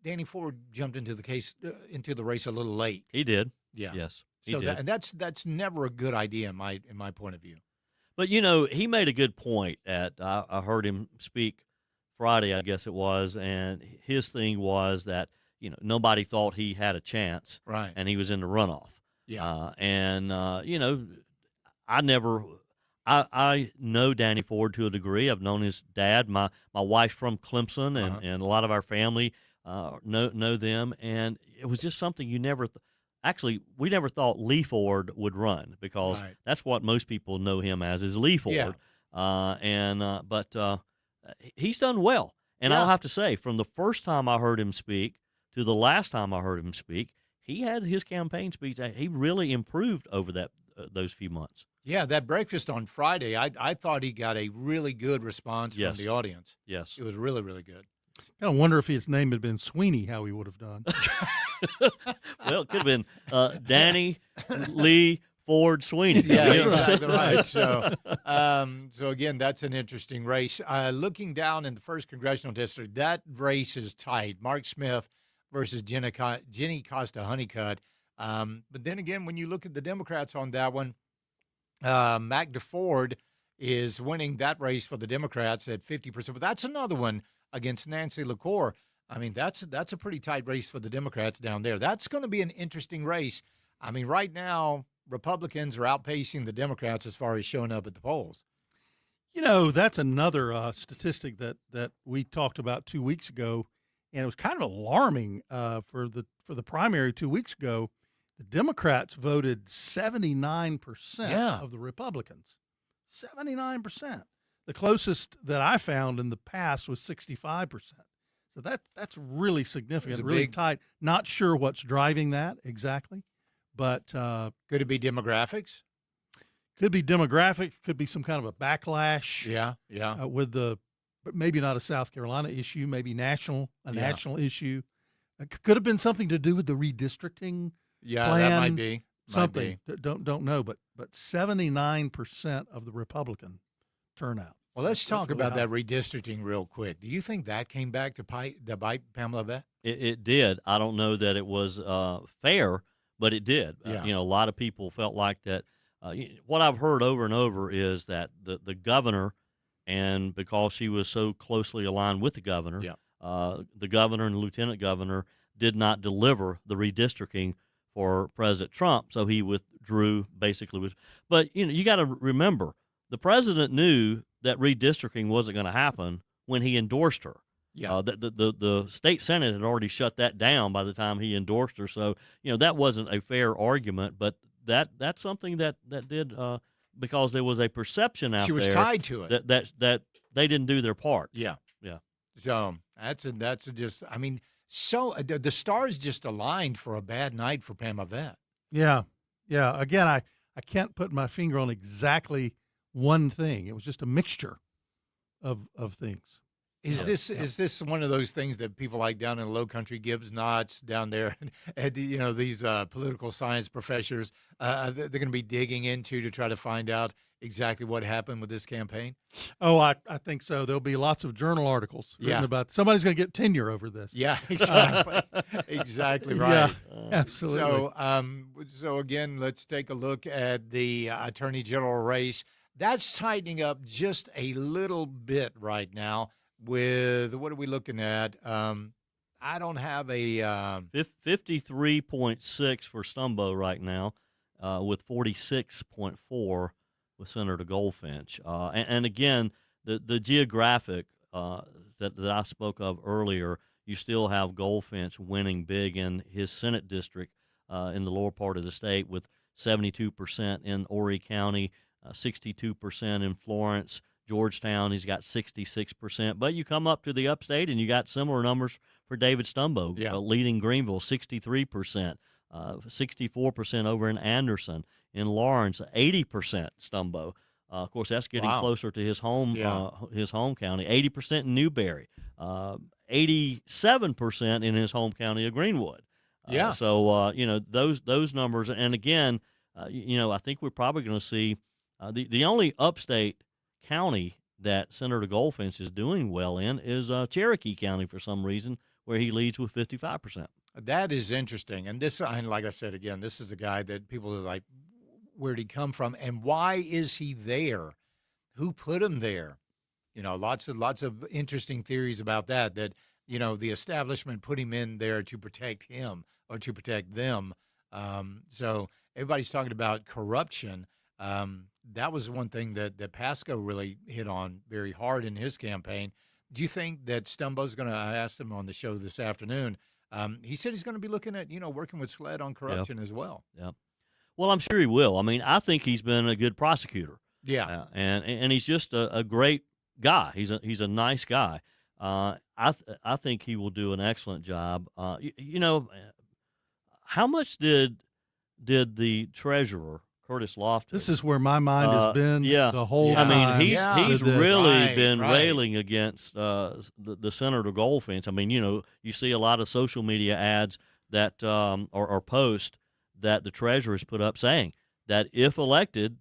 Danny Ford jumped into the race a little late. He did. Yeah. Yes. So that's never a good idea in my point of view. But he made a good point. I heard him speak Friday, I guess it was, and his thing was that nobody thought he had a chance, right? And he was in the runoff. Yeah. I know Danny Ford to a degree. I've known his dad. My wife's from Clemson, and a lot of our family know them. And it was just something you never actually, we never thought Lee Ford would run, because that's what most people know him as, is Lee Ford. Yeah. But he's done well. And I'll have to say, from the first time I heard him speak to the last time I heard him speak, he had his campaign speech. He really improved over those few months. Yeah, that breakfast on Friday, I thought he got a really good response from the audience. Yes. It was really, really good. I kind of wonder if his name had been Sweeney, how he would have done. Well, it could have been Danny Lee Ford Sweeney. Yeah, exactly right. So again, that's an interesting race. Looking down in the 1st Congressional District, that race is tight. Mark Smith versus Jenny Costa Honeycutt. But then again, when you look at the Democrats on that one, Mac DeFord is winning that race for the Democrats at 50%. But that's another one against Nancy LaCour. I mean, that's a pretty tight race for the Democrats down there. That's going to be an interesting race. I mean, right now, Republicans are outpacing the Democrats as far as showing up at the polls. That's another statistic that we talked about 2 weeks ago, and it was kind of alarming for the primary 2 weeks ago. The Democrats voted 79% of the Republicans. 79%. The closest that I found in the past was 65%. So that's really significant, really tight. Not sure what's driving that exactly, but could it be demographics? Could be demographic. Could be some kind of a backlash. Yeah. But maybe not a South Carolina issue. Maybe national issue. Could have been something to do with the redistricting. Yeah, plan, that might be something. Don't know, but 79% of the Republican turnout. Well, let's talk about that redistricting real quick. Do you think that came back to bite Pamela Vett? It did. I don't know that it was fair, but it did. Yeah. A lot of people felt like that. What I've heard over and over is that the governor, and because she was so closely aligned with the governor, the governor and the lieutenant governor did not deliver the redistricting for President Trump, so he withdrew basically. But you got to remember, the president knew that redistricting wasn't going to happen when he endorsed her. Yeah. The state Senate had already shut that down by the time he endorsed her. So that wasn't a fair argument. But that's something that did because there was a perception out there. She was tied to it. That they didn't do their part. Yeah. So that's just. I mean. So the stars just aligned for a bad night for Pamela Vett. Yeah. Again, I can't put my finger on exactly one thing. It was just a mixture of things. Is this one of those things that people like down in the Low Country, Gibbs Knots down there, and these political science professors, they're going to be digging into to try to find out exactly what happened with this campaign? Oh, I think so. There'll be lots of journal articles written about somebody's going to get tenure over this. Yeah, exactly. Exactly right. Yeah, absolutely. So again, let's take a look at the Attorney General race. That's tightening up just a little bit right now. With what are we looking at? I don't have a 53.6 for Stumbo right now, with 46.4 with Senator Goldfinch. And again, the geographic that I spoke of earlier, you still have Goldfinch winning big in his Senate district in the lower part of the state, with 72% in Horry County, 62% in Florence. Georgetown, he's got 66%. But you come up to the upstate, and you got similar numbers for David Stumbo, leading Greenville, 63%, 64% over in Anderson. In Lawrence, 80% Stumbo. Of course, that's getting closer to his home county. 80% in Newberry, 87% in his home county of Greenwood. So those numbers, and again, I think we're probably going to see the only upstate county that Senator Goldfinch is doing well in is Cherokee County for some reason, where he leads with 55%. That is interesting. And this, and like I said, again, this is a guy that people are like, where'd he come from? And why is he there? Who put him there? Lots of interesting theories about that the establishment put him in there to protect him or to protect them. So everybody's talking about corruption. That was one thing that Pasco really hit on very hard in his campaign. Do you think that Stumbo's going to? I asked him on the show this afternoon. He said he's going to be looking at working with SLED on corruption as well. Yeah. Well, I'm sure he will. I mean, I think he's been a good prosecutor. Yeah. And he's just a great guy. He's a nice guy. I think he will do an excellent job. How much did the treasurer Curtis Loftus? This is where my mind has been the whole time. I mean, he's really been right. railing against the Senator Goldfinch. I mean, you see a lot of social media ads that or posts that the treasurer has put up saying that if elected,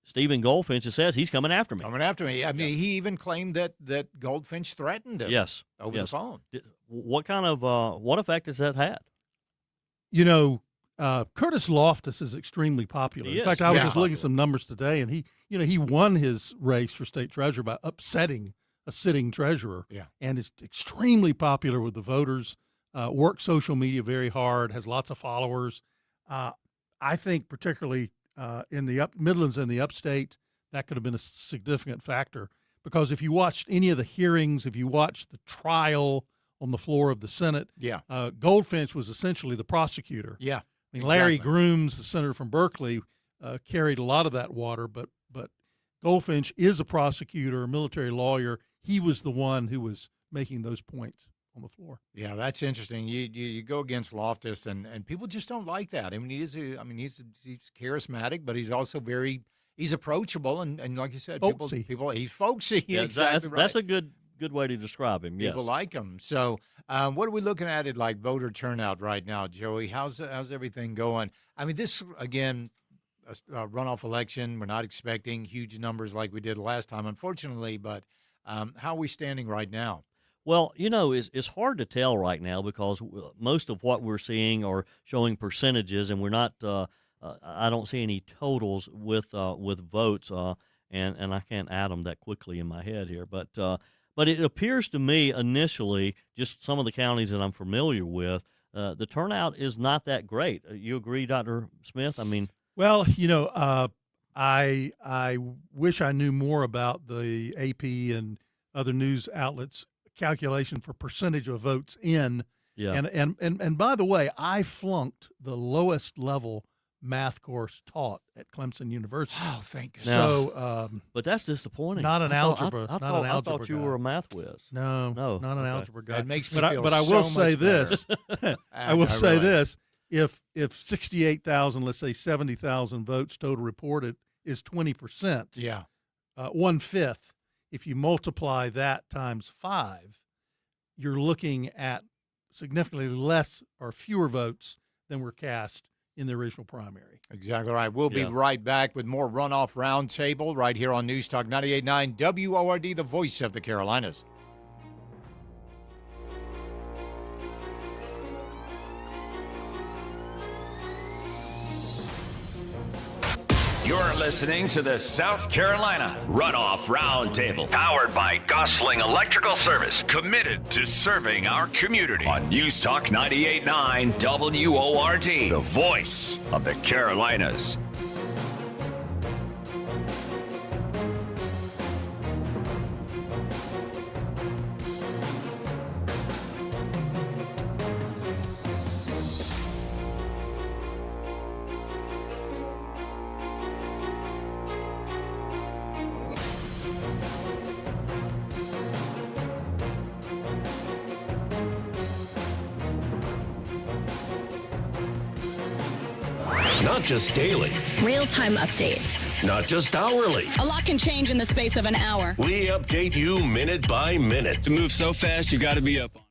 Stephen Goldfinch says he's coming after me. I mean, he even claimed that Goldfinch threatened him. Yes, over the phone. What kind of what effect has that had? Curtis Loftus is extremely popular. In fact, I was just looking at some numbers today, and he won his race for state treasurer by upsetting a sitting treasurer. Yeah, and is extremely popular with the voters. Works social media very hard, has lots of followers. I think particularly in the Midlands and the upstate, that could have been a significant factor, because if you watched any of the hearings, if you watched the trial on the floor of the Senate, Goldfinch was essentially the prosecutor. Yeah. I mean, Larry Grooms, the senator from Berkeley, carried a lot of that water, but Goldfinch is a prosecutor, a military lawyer. He was the one who was making those points on the floor. Yeah, that's interesting. You go against Loftus, and people just don't like that. I mean, he's charismatic, but he's also he's approachable, and like you said, folksy. He's folksy. Yeah, exactly right. That's a good way to describe him. People like him. So, what are we looking at like voter turnout right now, Joey? How's everything going? I mean, this again, a runoff election. We're not expecting huge numbers like we did last time, unfortunately. But how are we standing right now? Well, it's hard to tell right now because most of what we're seeing are showing percentages, and we're not. I don't see any totals with votes, and I can't add them that quickly in my head here, but it appears to me initially, just some of the counties that I'm familiar with, the turnout is not that great. You agree, Dr. Smith? I mean, well, I wish I knew more about the AP and other news outlets calculation for percentage of votes in. Yeah. And by the way, I flunked the lowest level math course taught at Clemson University. Oh, thank you. So, but that's disappointing. Not an algebra. I thought you were a math whiz. No, not an algebra guy. That makes me feel but I will so say much this. I will say really. this: if 68,000, let's say 70,000 votes total reported is 20%. Yeah, 1/5. If you multiply that times 5, you're looking at significantly less or fewer votes than were cast in the original primary. Exactly right. We'll be right back with more Runoff Roundtable right here on News Talk 98.9 WORD, the voice of the Carolinas. You're listening to the South Carolina Runoff Roundtable, powered by Gosling Electrical Service, committed to serving our community on News Talk 98.9 WORD, the voice of the Carolinas. Not just daily. Real-time updates. Not just hourly. A lot can change in the space of an hour. We update you minute by minute. To move so fast, you got to be up on it.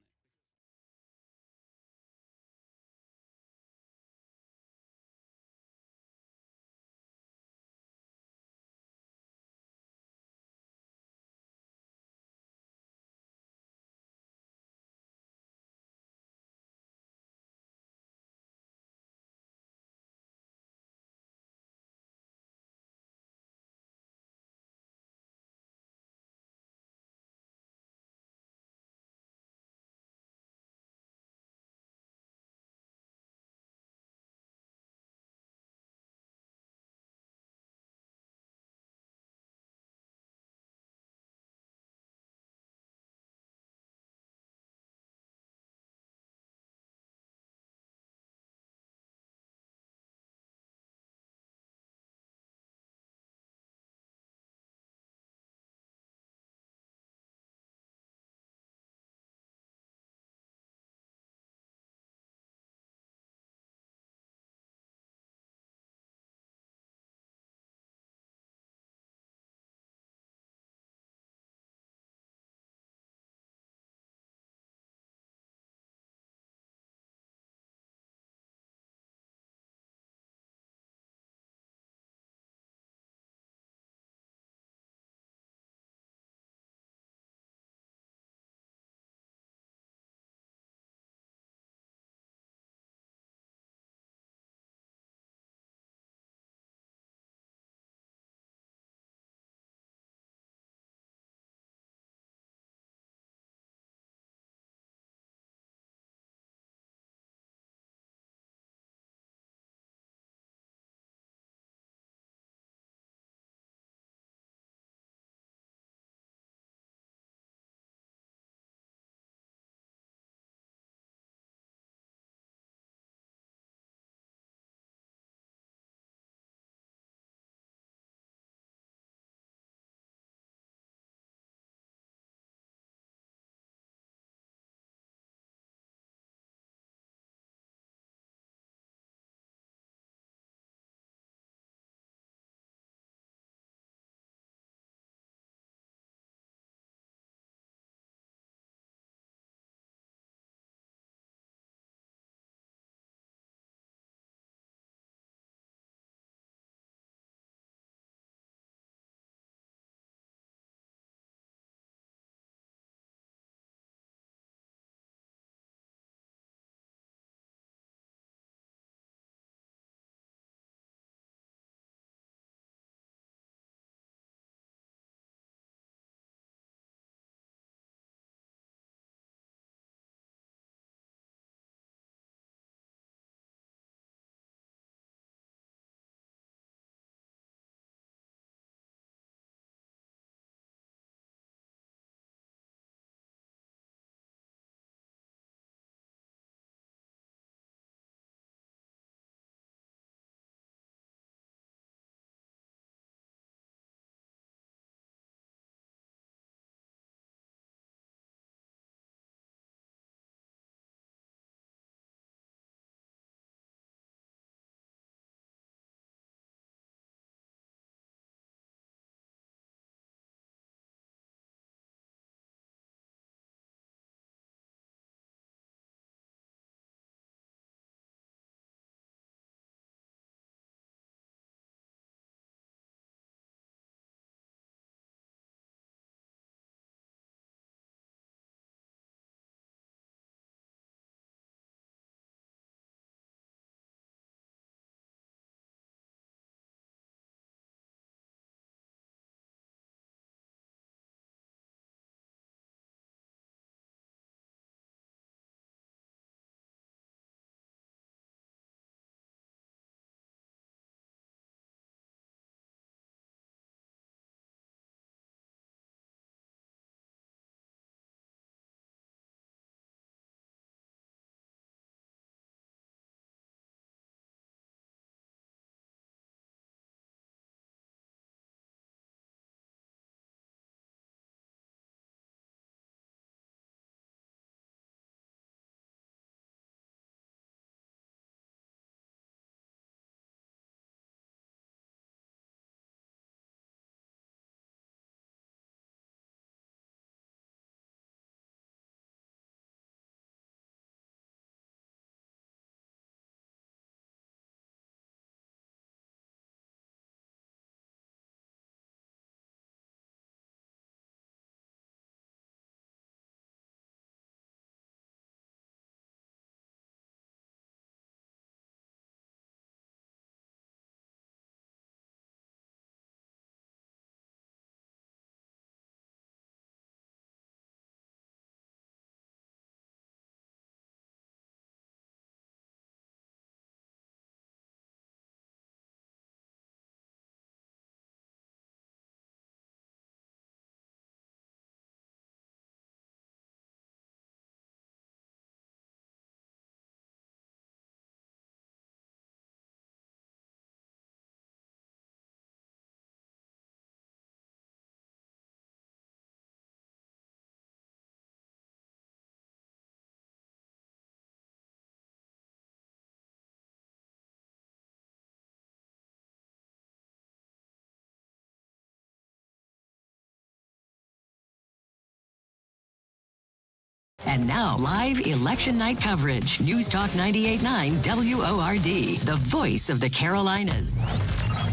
And now, live election night coverage. News Talk 98.9 WORD, the voice of the Carolinas.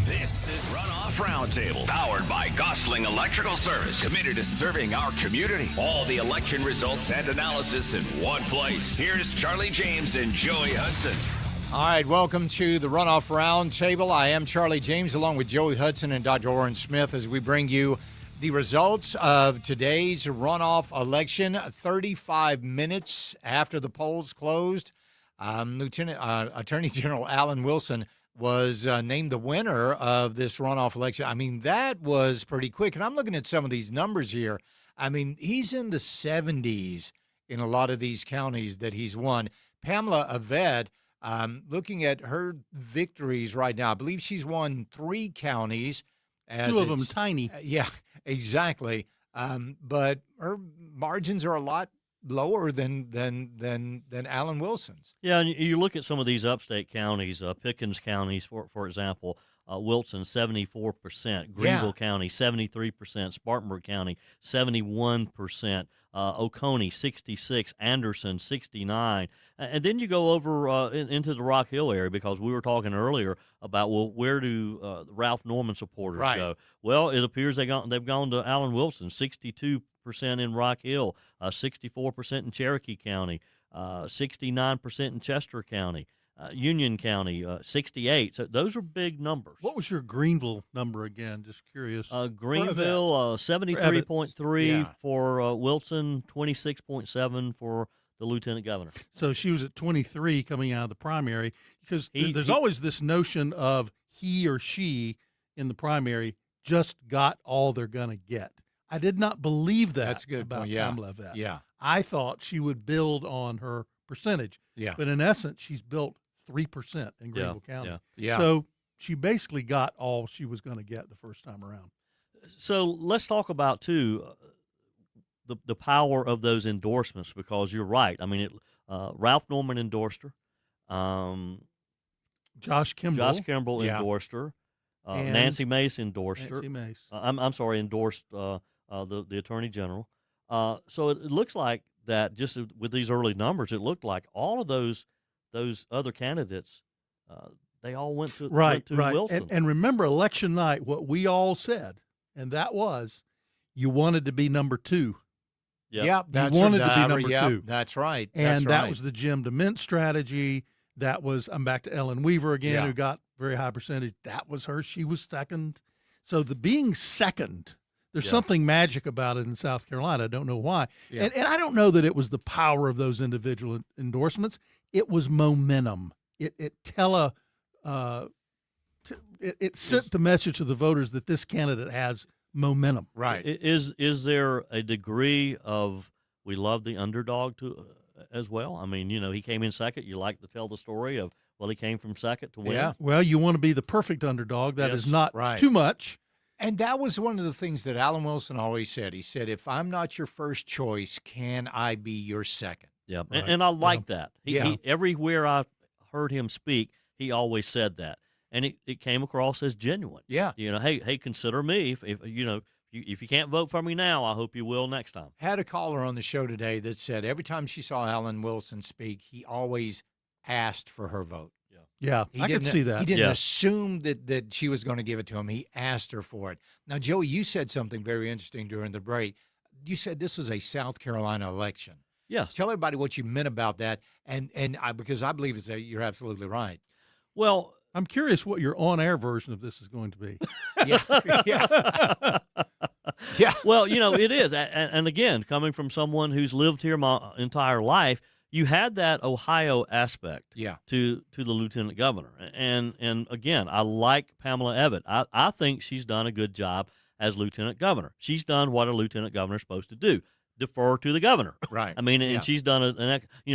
This is Runoff Roundtable, powered by Gosling Electrical Service, committed to serving our community. All the election results and analysis in one place. Here's Charlie James and Joey Hudson. All right, welcome to the Runoff Roundtable. I am Charlie James, along with Joey Hudson and Dr. Orrin Smith, as we bring you the results of today's runoff election. 35 minutes after the polls closed, Attorney General Alan Wilson was named the winner of this runoff election. I mean, that was pretty quick. And I'm looking at some of these numbers here. I mean, he's in the 70s in a lot of these counties that he's won. Pamela Aved, looking at her victories right now, I believe she's won 3 counties. Two of them tiny. Yeah, exactly. But her margins are a lot lower than Alan Wilson's. Yeah, and you look at some of these upstate counties, Pickens counties, for example, Wilson 74%, Greenville County 73%, Spartanburg County 71%, Oconee 66%, Anderson 69%, and then you go over into the Rock Hill area, because we were talking earlier about, well, where do Ralph Norman supporters go? Well, it appears they've gone to Alan Wilson, 62% in Rock Hill, 64% in Cherokee County, 69% in Chester County. Union County, 68. So those are big numbers. What was your Greenville number again? Just curious. Greenville, 73.3 for Wilson, 26.7 for the lieutenant governor. So she was at 23 coming out of the primary, because there's always this notion of he or she in the primary just got all they're going to get. I did not believe that. That's a good about point. Pamela Aved. Yeah. I thought she would build on her percentage. Yeah. But in essence, she's built 3% in Greenville County. Yeah. So she basically got all she was going to get the first time around. So let's talk about, too, the power of those endorsements, because you're right. I mean, Ralph Norman endorsed her. Josh Kimball endorsed her. Nancy Mace endorsed her. I'm sorry, endorsed the Attorney General. So it looks like that, just with these early numbers, it looked like all of those other candidates, they all went to Wilson. And remember, election night, what we all said, and that was, you wanted to be number 2. Yeah, you wanted to be number 2. That's right. And that was the Jim DeMint strategy. That was, I'm back to Ellen Weaver again, who got very high percentage. That was her. She was second. So the being second, there's something magic about it in South Carolina. I don't know why. And I don't know that it was the power of those individual endorsements. It was momentum. It sent the message to the voters that this candidate has momentum. Right. Is there a degree of, we love the underdog as well? I mean, he came in second. You like to tell the story of, well, he came from second to win. Yeah. Well, you want to be the perfect underdog. That is not too much. And that was one of the things that Alan Wilson always said. He said, if I'm not your first choice, can I be your second? Yeah, and I like that. He everywhere I heard him speak, he always said that. And it came across as genuine. Yeah. Hey, consider me. If you can't vote for me now, I hope you will next time. Had a caller on the show today that said every time she saw Alan Wilson speak, he always asked for her vote. Yeah, I can see that. He didn't assume that she was going to give it to him. He asked her for it. Now, Joey, you said something very interesting during the break. You said this was a South Carolina election. Yeah. Tell everybody what you meant about that, because I believe you're absolutely right. Well, I'm curious what your on-air version of this is going to be. Yeah. Well, it is. And again, coming from someone who's lived here my entire life, you had that Ohio aspect to the lieutenant governor. And again, I like Pamela Aved. I think she's done a good job as lieutenant governor. She's done what a lieutenant governor is supposed to do. Defer to the governor. Right. I mean, and she's done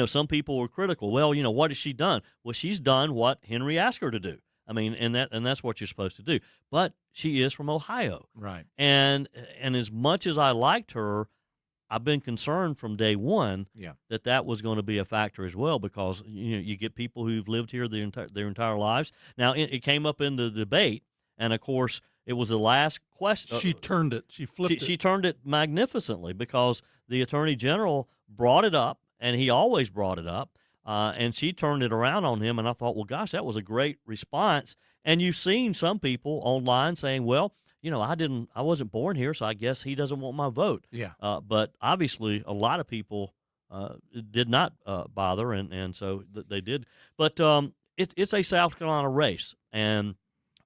some people were critical. Well, what has she done? Well, she's done what Henry asked her to do. I mean, and that's what you're supposed to do. But she is from Ohio. Right. And as much as I liked her, I've been concerned from day one that was going to be a factor as well, because you get people who've lived here their entire lives. Now, it came up in the debate, and of course, it was the last question. She turned it. She flipped it. She turned it magnificently because the Attorney General brought it up, and he always brought it up, and she turned it around on him. And I thought, well, gosh, that was a great response. And you've seen some people online saying, well, I wasn't born here, so I guess he doesn't want my vote. Yeah. But obviously, a lot of people did not bother, and so they did. But it's a South Carolina race, and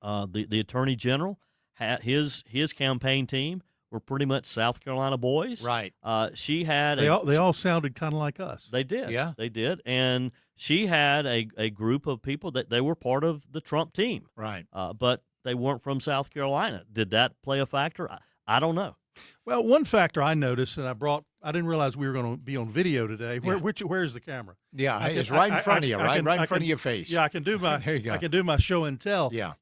the Attorney General had his campaign team were pretty much South Carolina boys. Right. She had they all sounded kind of like us. They did. Yeah. They did, and she had a group of people that they were part of the Trump team. Right. But they weren't from South Carolina. Did that play a factor? I don't know. Well, one factor I noticed, and I didn't realize we were going to be on video today. Where's the camera? Yeah, it's right in front of you, right in front of your face. Yeah, I can do my there you go. I can do my show and tell. Yeah.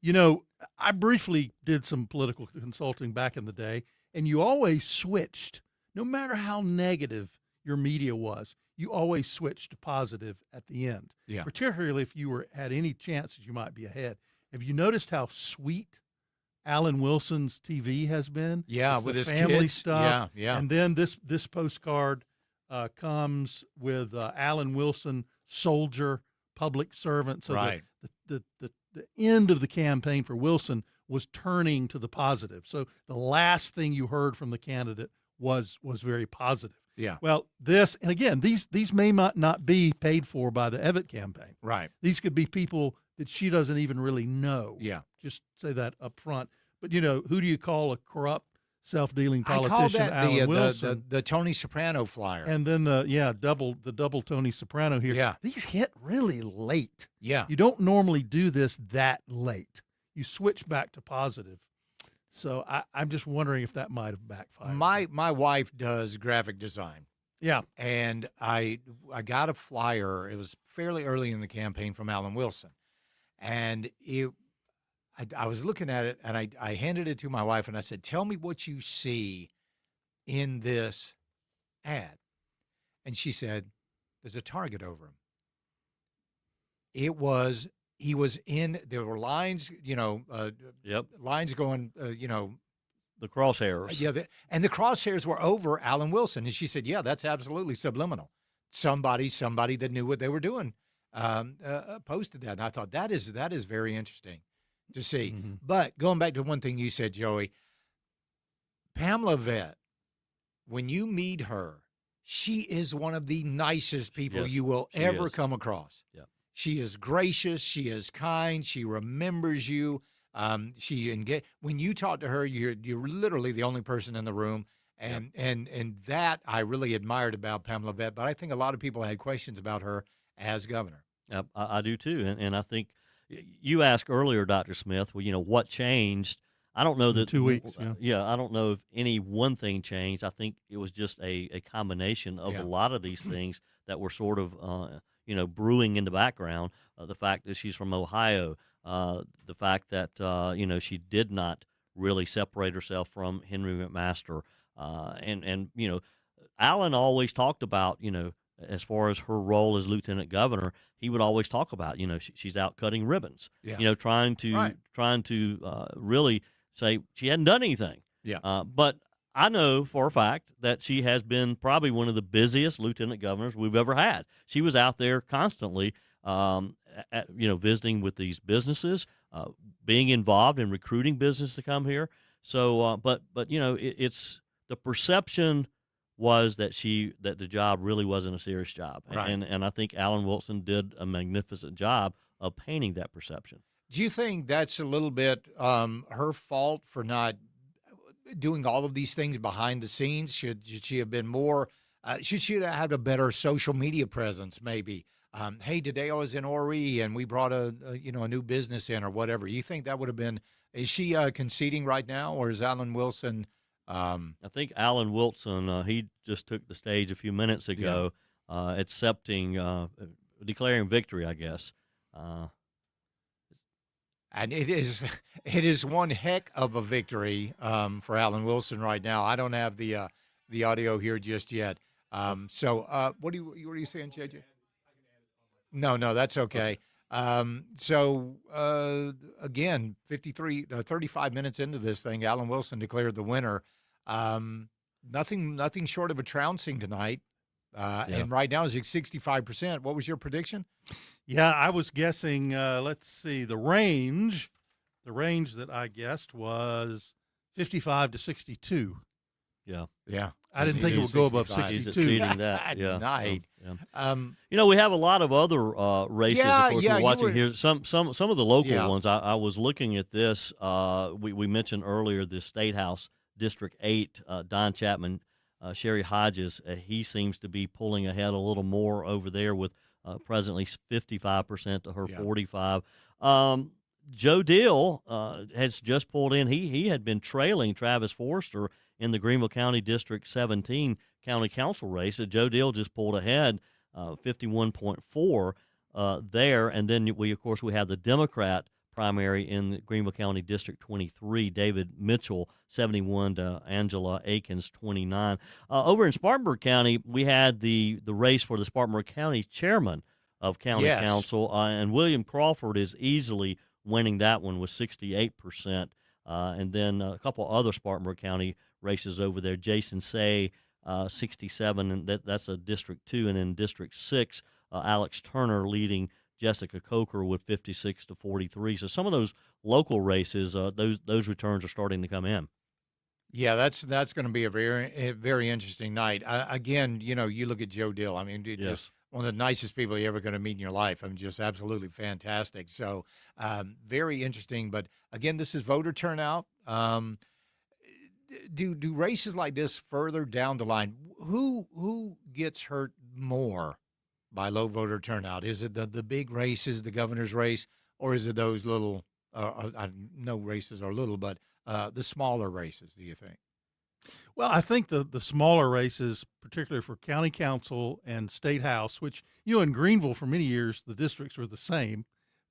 I briefly did some political consulting back in the day, and you always switched, no matter how negative your media was, you always switched to positive at the end. Yeah. Particularly if you had any chances you might be ahead. Have you noticed how sweet Alan Wilson's TV has been? Yeah, it's with the his family kids. stuff. Yeah. And then this postcard comes with Alan Wilson, soldier, public servant. So right. the end of the campaign for Wilson was turning to the positive. So the last thing you heard from the candidate was very positive. Yeah. Well, these may not be paid for by the Evatt campaign. Right. These could be people that she doesn't even really know. Yeah. Just say that up front. But, who do you call a corrupt, self-dealing politician? I call that Alan Wilson. the Tony Soprano flyer. And then the double Tony Soprano here. Yeah. These hit really late. Yeah. You don't normally do this that late. You switch back to positive. So I'm just wondering if that might have backfired. My wife does graphic design. Yeah. And I got a flyer. It was fairly early in the campaign from Alan Wilson. And I was looking at it, and I handed it to my wife, and I said, tell me what you see in this ad. And she said, there's a target over him. He was in, there were lines, lines going, the crosshairs. Yeah, and the crosshairs were over Alan Wilson. And she said, yeah, that's absolutely subliminal. Somebody that knew what they were doing posted that. And I thought that is very interesting to see. Mm-hmm. But going back to one thing you said, Joey, Pamela Vett, when you meet her, she is one of the nicest people you will ever come across. Yeah. She is gracious. She is kind. She remembers you. When you talk to her, you're literally the only person in the room. And that I really admired about Pamela Vett. But I think a lot of people had questions about her as governor. I do too, and I think you asked earlier, Dr. Smith. Well, what changed? I don't know that 2 weeks. I don't know if any one thing changed. I think it was just a combination of a lot of these things that were sort of brewing in the background. The fact that she's from Ohio, the fact that she did not really separate herself from Henry McMaster, and Alan always talked about as far as her role as lieutenant governor, he would always talk about she's out cutting ribbons, trying to really say she hadn't done anything. Yeah. But I know for a fact that she has been probably one of the busiest lieutenant governors we've ever had. She was out there constantly, visiting with these businesses, being involved in recruiting business to come here. So, but it's the perception was that the job really wasn't a serious job, right. and I think Alan Wilson did a magnificent job of painting that perception. Do you think that's a little bit her fault for not doing all of these things behind the scenes? Should she have been more? Should she have had a better social media presence? Maybe. Hey, today I was in Ori and we brought a new business in or whatever. You think that would have been? Is she conceding right now, or is Alan Wilson? I think Alan Wilson, he just took the stage a few minutes ago, declaring victory, I guess. And it is one heck of a victory for Alan Wilson right now. I don't have the audio here just yet. So what are you saying, JJ? No, that's okay. Again, 35 minutes into this thing, Alan Wilson declared the winner. Nothing short of a trouncing tonight. And right now is at 65%. What was your prediction? Yeah, I was guessing, let's see, the range that I guessed was 55 to 62. Yeah. Yeah. I didn't think it would go above 62. He's exceeding that. Yeah. Night. We have a lot of other races. Of course, we're watching here. Some of the local ones. I was looking at this. We mentioned earlier the State House District 8. Don Chapman, Sherry Hodges. He seems to be pulling ahead a little more over there with presently 55% to her 45. Joe Dill has just pulled in. He had been trailing Travis Forrester in the Greenville County District 17 County Council race. Joe Dill just pulled ahead, 51.4 there. And then we have the Democrat primary in the Greenville County District 23, David Mitchell, 71 to Angela Akins, 29. Over in Spartanburg County, we had the race for the Spartanburg County chairman of county council, and William Crawford is easily winning that one with 68%. And then a couple other Spartanburg County races over there. Jason Say, 67, and that's a District 2. And then District 6, Alex Turner leading Jessica Coker with 56 to 43. So some of those local races, those returns are starting to come in. Yeah, that's going to be a very interesting night. Again, you look at Joe Dill. I mean, just one of the nicest people you're ever going to meet in your life. I mean, just absolutely fantastic. So very interesting. But again, this is voter turnout. Do races like this further down the line, who gets hurt more by low voter turnout? Is it the big races, the governor's race, or is it those little? No races are little, but the smaller races. Do you think? Well, I think the smaller races, particularly for county council and state house, which, in Greenville for many years, the districts were the same.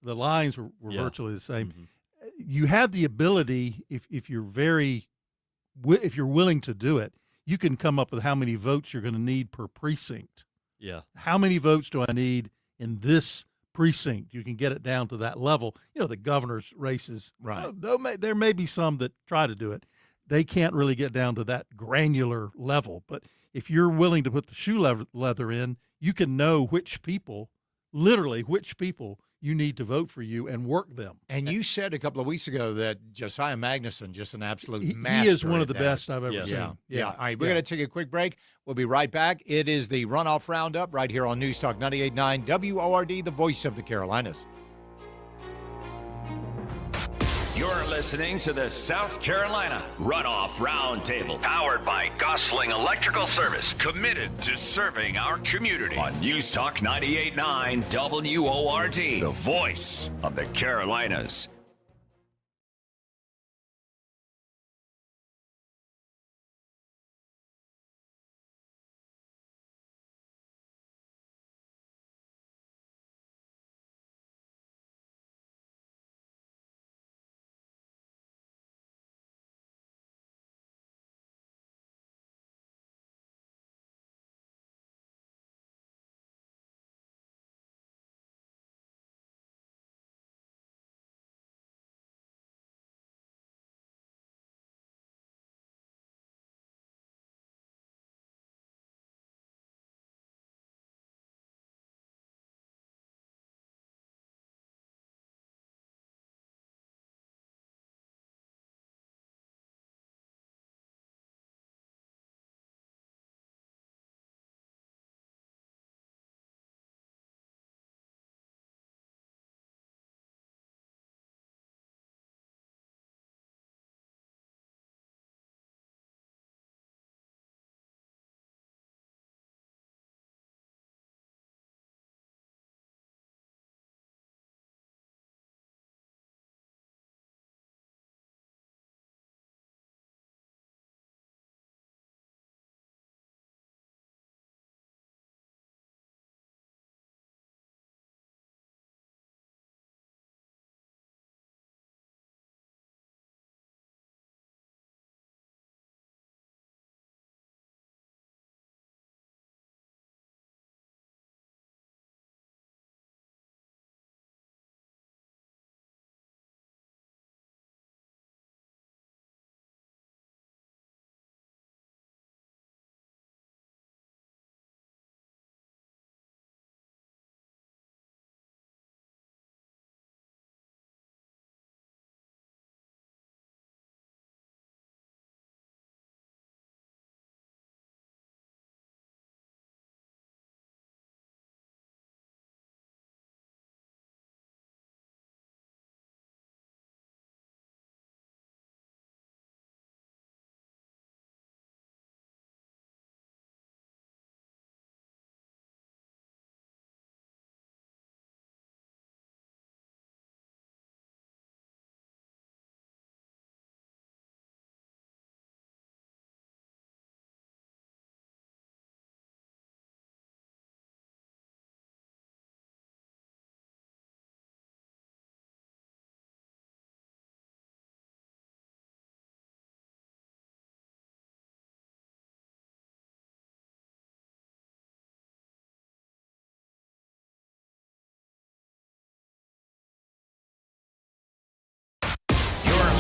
The lines were virtually the same. Mm-hmm. You have the ability, if you're willing to do it, you can come up with how many votes you're going to need per precinct. Yeah. How many votes do I need in this precinct? You can get it down to that level. The governor's races, right? There may be some that try to do it. They can't really get down to that granular level. But if you're willing to put the shoe leather in, you can know which people you need to vote for you and work them. And you said a couple of weeks ago that Josiah Magnuson, just an absolute master. He is one of the best I've ever seen. Yeah. All right, we're going to take a quick break. We'll be right back. It is the Runoff Roundup right here on News Talk 98.9 WORD, the voice of the Carolinas. You're listening to the South Carolina Runoff Roundtable, powered by Gosling Electrical Service, committed to serving our community on News Talk 98.9 WORD, the voice of the Carolinas.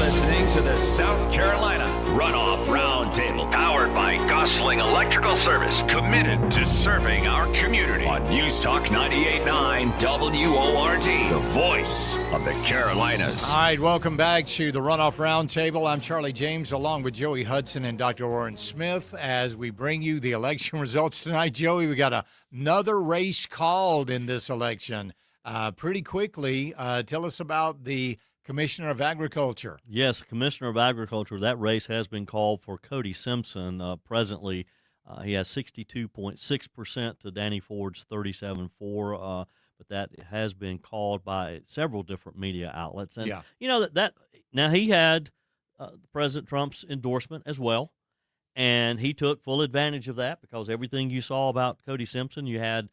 listening to the South Carolina Runoff Roundtable, powered by Gosling Electrical Service, committed to serving our community on News Talk 98.9 WORT, the voice of the Carolinas. All right, welcome back to the Runoff Roundtable. I'm Charlie James, along with Joey Hudson and Dr. Warren Smith, as we bring you the election results tonight. Joey, we got another race called in this election pretty quickly. Tell us about the Commissioner of Agriculture. Yes, Commissioner of Agriculture. That race has been called for Cody Simpson. Presently, he has 62.6% to Danny Ford's 37.4%. But that has been called by several different media outlets. And, you know, that now he had President Trump's endorsement as well. And he took full advantage of that because everything you saw about Cody Simpson, you had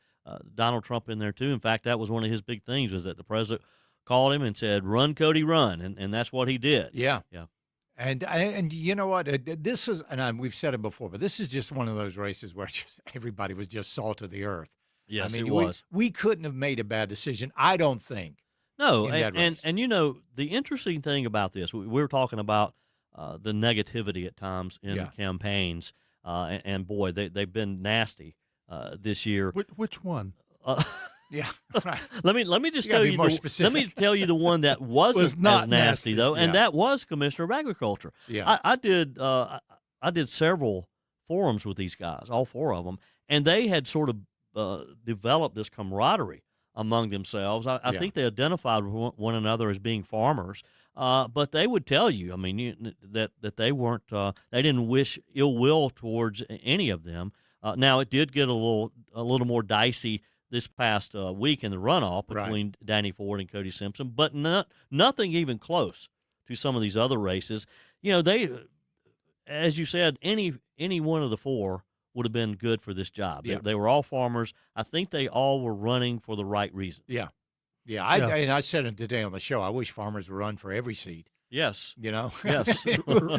Donald Trump in there, too. In fact, that was one of his big things, was that the president called him and said, "Run, Cody, run," and that's what he did. Yeah. And you know what? This is, and we've said it before, but this is just one of those races where just everybody was just salt of the earth. Yes, I mean, it was. We couldn't have made a bad decision, I don't think. No, and you know, the interesting thing about this, we were talking about the negativity at times in campaigns, and boy, they've been nasty this year. Which one? Yeah, right. Let me just tell you. Let me tell you the one that wasn't not as nasty though, and that was Commissioner of Agriculture. Yeah, I did several forums with these guys, all four of them, and they had sort of developed this camaraderie among themselves. I think they identified with one another as being farmers, but they would tell you, I mean, that they weren't, they didn't wish ill will towards any of them. Now it did get a little more dicey this past week in the runoff between Danny Ford and Cody Simpson, but nothing even close to some of these other races. You know, they, as you said, any one of the four would have been good for this job. Yeah. They were all farmers. I think they all were running for the right reason. Yeah. And I said it today on the show. I wish farmers would run for every seat. Yes. You know? Yes.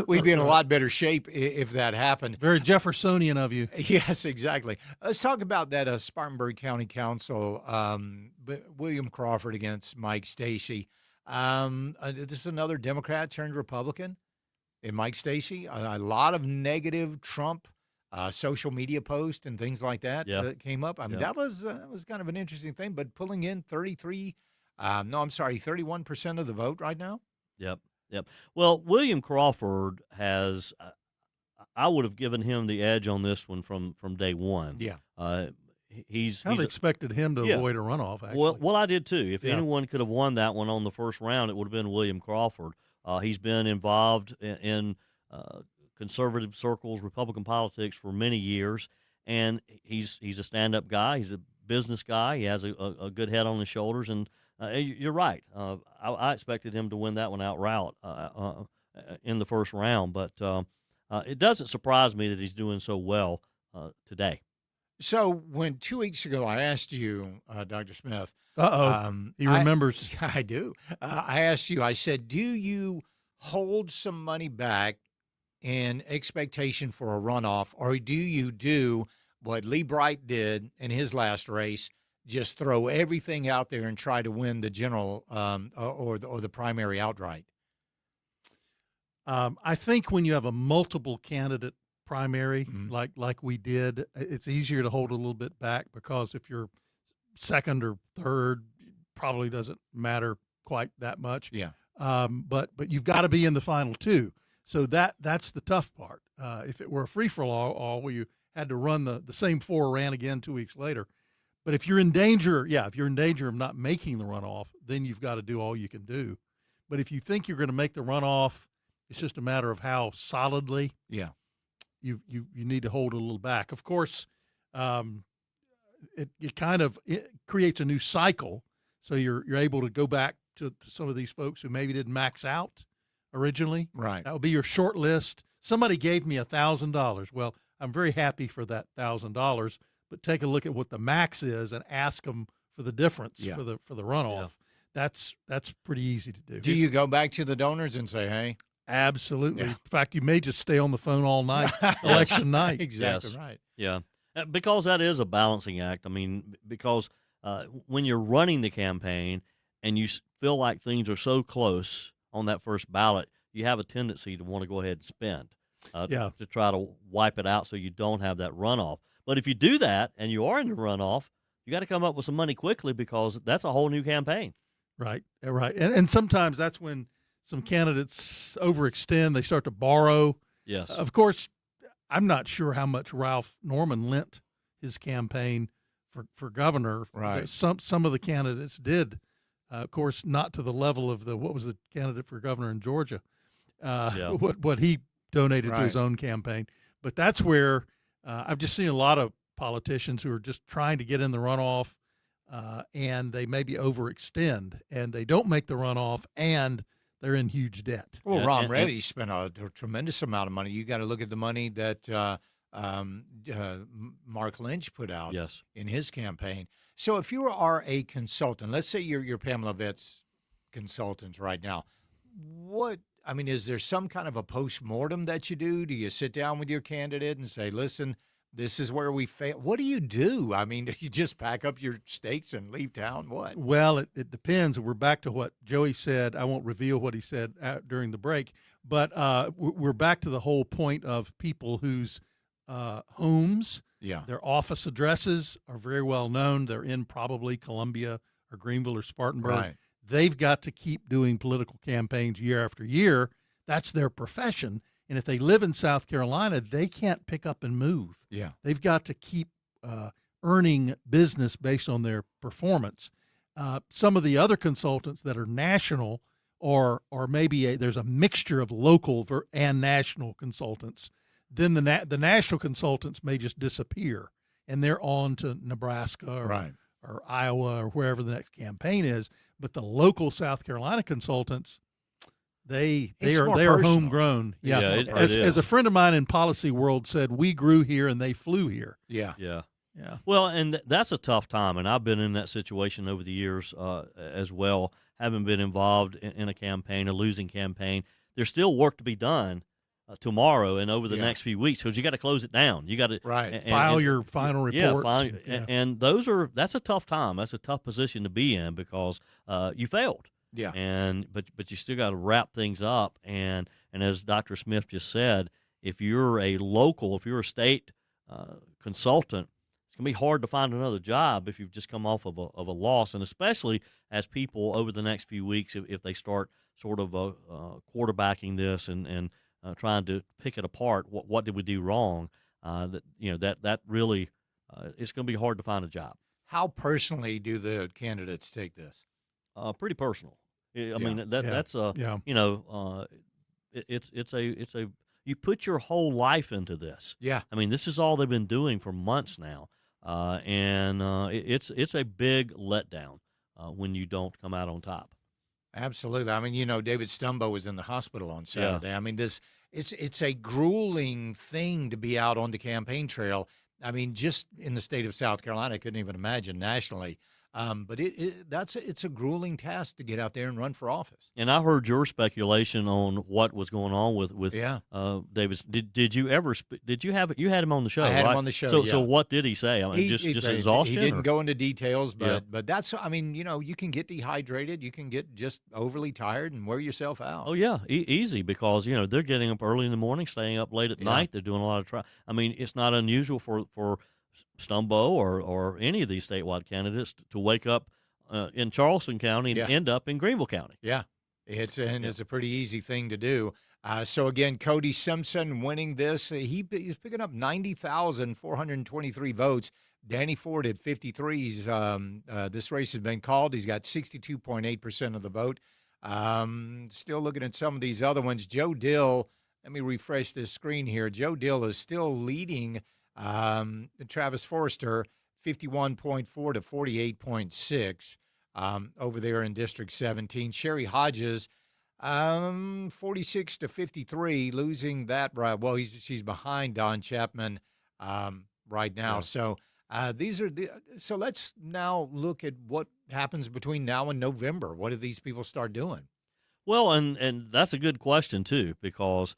We'd be in a lot better shape if that happened. Very Jeffersonian of you. Yes, exactly. Let's talk about that Spartanburg County Council, William Crawford against Mike Stacy. This is another Democrat turned Republican in Mike Stacy. A lot of negative Trump social media posts and things like that came up. I mean, that was kind of an interesting thing, but pulling in 31% of the vote right now. Yep. Well, William Crawford has, I would have given him the edge on this one from day one. Yeah. He's expected him to avoid a runoff, actually. Well, I did too. If anyone could have won that one on the first round, it would have been William Crawford. He's been involved in conservative circles, Republican politics for many years, and he's a stand-up guy. He's a business guy. He has a good head on his shoulders, and you're right. I expected him to win that one outright in the first round, but it doesn't surprise me that he's doing so well today. So when 2 weeks ago I asked you, Dr. Smith. He remembers. I do. I asked you, I said, do you hold some money back in expectation for a runoff, or do you do what Lee Bright did in his last race, just throw everything out there and try to win the general or the primary outright? I think when you have a multiple candidate primary, like we did, it's easier to hold a little bit back, because if you're second or third, probably doesn't matter quite that much. Yeah. But you've got to be in the final two. So that's the tough part. If it were a free-for-all where you had to run the same four ran again 2 weeks later. But if you're in danger, of not making the runoff, then you've got to do all you can do. But if you think you're going to make the runoff, it's just a matter of how solidly you need to hold a little back. Of course, it creates a new cycle, so you're able to go back to some of these folks who maybe didn't max out originally. Right. That would be your short list. Somebody gave me $1,000. Well, I'm very happy for that $1,000, but take a look at what the max is and ask them for the difference for the runoff. Yeah. That's pretty easy to do. Do you go back to the donors and say, hey? Absolutely. Yeah. In fact, you may just stay on the phone all night, election night. Exactly right. Yeah, because that is a balancing act. I mean, because when you're running the campaign and you feel like things are so close on that first ballot, you have a tendency to want to go ahead and spend to try to wipe it out so you don't have that runoff. But if you do that and you are in the runoff, you got to come up with some money quickly because that's a whole new campaign. Right, right. And sometimes that's when some candidates overextend. They start to borrow. Yes. Of course, I'm not sure how much Ralph Norman lent his campaign for governor. Right. Some of the candidates did, of course, not to the level of what was the candidate for governor in Georgia, what he donated to his own campaign. But that's where I've just seen a lot of politicians who are just trying to get in the runoff, and they maybe overextend, and they don't make the runoff, and they're in huge debt. Well, Ron Reddy spent a tremendous amount of money. You got to look at the money that Mark Lynch put out in his campaign. So if you are a consultant, let's say you're Pamela Vett's consultant right now, is there some kind of a postmortem that you do? Do you sit down with your candidate and say, listen, this is where we fail? What do you do? I mean, do you just pack up your stakes and leave town? What? Well, it depends. We're back to what Joey said. I won't reveal what he said during the break, but we're back to the whole point of people whose homes, their office addresses are very well known. They're in probably Columbia or Greenville or Spartanburg. Right. They've got to keep doing political campaigns year after year. That's their profession. And if they live in South Carolina, they can't pick up and move. Yeah. They've got to keep earning business based on their performance. Some of the other consultants that are national or maybe there's a mixture of local and national consultants, then the national consultants may just disappear, and they're on to Nebraska or Iowa or wherever the next campaign is. But the local South Carolina consultants, they are homegrown. Yeah, as a friend of mine in policy world said, we grew here and they flew here. Yeah. Well, and that's a tough time, and I've been in that situation over the years as well. Having been involved in a campaign, a losing campaign, there's still work to be done tomorrow and over the next few weeks because you got to close it down. You got to file your final reports. And that's a tough time. That's a tough position to be in because you failed. Yeah. But you still got to wrap things up. And as Dr. Smith just said, if you're a state consultant, it's going to be hard to find another job if you've just come off of a loss, and especially as people over the next few weeks, if they start sort of quarterbacking this and trying to pick it apart, what did we do wrong? That really it's going to be hard to find a job. How personally do the candidates take this? Pretty personal. I mean that's it's a you put your whole life into this. Yeah. I mean, this is all they've been doing for months now, and it's a big letdown when you don't come out on top. Absolutely. I mean, David Stumbo was in the hospital on Saturday. Yeah. I mean, it's a grueling thing to be out on the campaign trail. I mean, just in the state of South Carolina, I couldn't even imagine nationally. But it's a grueling task to get out there and run for office. And I heard your speculation on what was going on with Davis. Did you ever you had him on the show? I had him on the show. So what did he say? I mean, just exhaustion. He didn't go into details, but that's I mean, you can get dehydrated, you can get just overly tired and wear yourself out. Oh yeah, easy because they're getting up early in the morning, staying up late at night. They're doing a lot of I mean, it's not unusual for Stumbo or any of these statewide candidates to wake up in Charleston County and end up in Greenville County. Yeah, it's a pretty easy thing to do. So again, Cody Simpson winning this. He's picking up 90,423 votes. Danny Ford at 53. This race has been called. He's got 62.8% of the vote. Still looking at some of these other ones. Joe Dill. Let me refresh this screen here. Joe Dill is still leading Travis Forrester 51.4 to 48.6 over there in District 17. Sherry Hodges 46 to 53, losing that right. Well, she's behind Don Chapman right now. Yeah. So so let's now look at what happens between now and November. What do these people start doing? Well, and that's a good question too, because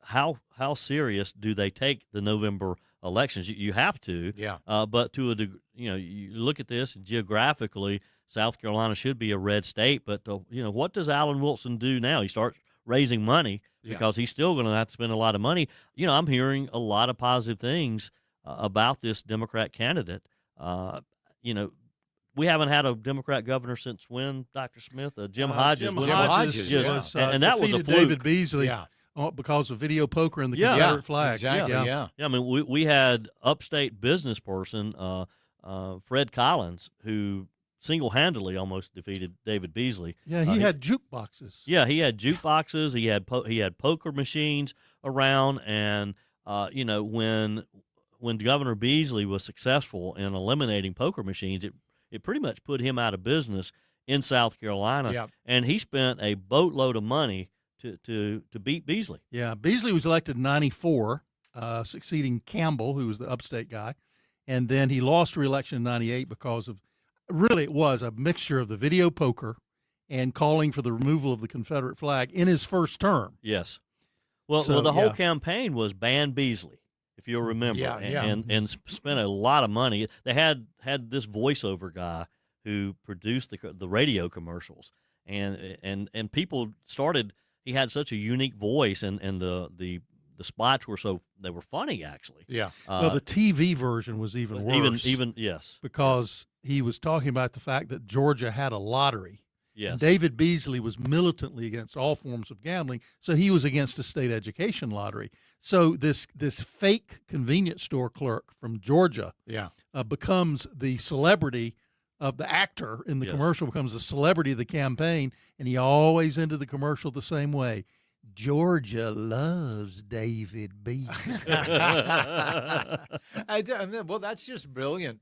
how serious do they take the November elections? You have to, but to a degree, you look at this geographically. South Carolina should be a red state, but what does Alan Wilson do now? He starts raising money because he's still going to have to spend a lot of money. I'm hearing a lot of positive things about this Democrat candidate. We haven't had a Democrat governor since when, Dr. Smith? Jim Hodges. Jim Hodges was, and that was a fluke. David Beasley because of video poker and the Confederate flag. Exactly, yeah. I mean, we had upstate business person Fred Collins, who single-handedly almost defeated David Beasley. Yeah, he had jukeboxes. Yeah, he had jukeboxes. He had poker machines around, and when Governor Beasley was successful in eliminating poker machines, it pretty much put him out of business in South Carolina, and he spent a boatload of money to beat Beasley. Yeah, Beasley was elected in '94, succeeding Campbell, who was the upstate guy, and then he lost re-election in '98 because of really it was a mixture of the video poker and calling for the removal of the Confederate flag in his first term. Yes. Well, the whole campaign was ban Beasley, if you'll remember, and spent a lot of money. They had this voiceover guy who produced the radio commercials, and people started. He had such a unique voice, and the spots were they were funny actually. Yeah. Well, the TV version was even worse. Even yes, because he was talking about the fact that Georgia had a lottery. Yes. And David Beasley was militantly against all forms of gambling, so he was against the state education lottery. So this fake convenience store clerk from Georgia becomes the celebrity of the actor in the commercial, becomes the celebrity of the campaign, and he always ended the commercial the same way. Georgia loves David Beasley. Well, that's just brilliant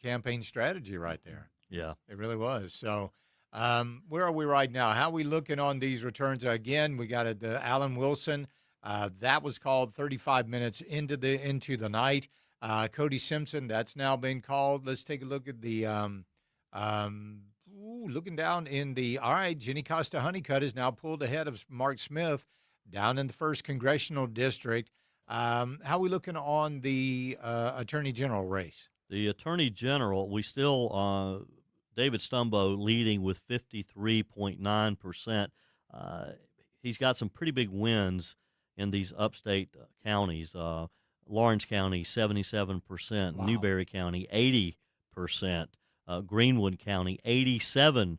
campaign strategy right there. Yeah. It really was. So where are we right now? How are we looking on these returns? Again, we got Alan Wilson. That was called 35 minutes into the night. Cody Simpson, that's now been called. Let's take a look at the looking down in the – all right, Jenny Costa Honeycutt is now pulled ahead of Mark Smith down in the 1st Congressional District. How are we looking on the Attorney General race? The Attorney General, we still David Stumbo leading with 53.9%. He's got some pretty big wins in these upstate counties. Lawrence County, 77%. Wow. Newberry County, 80%. Greenwood County, 87%.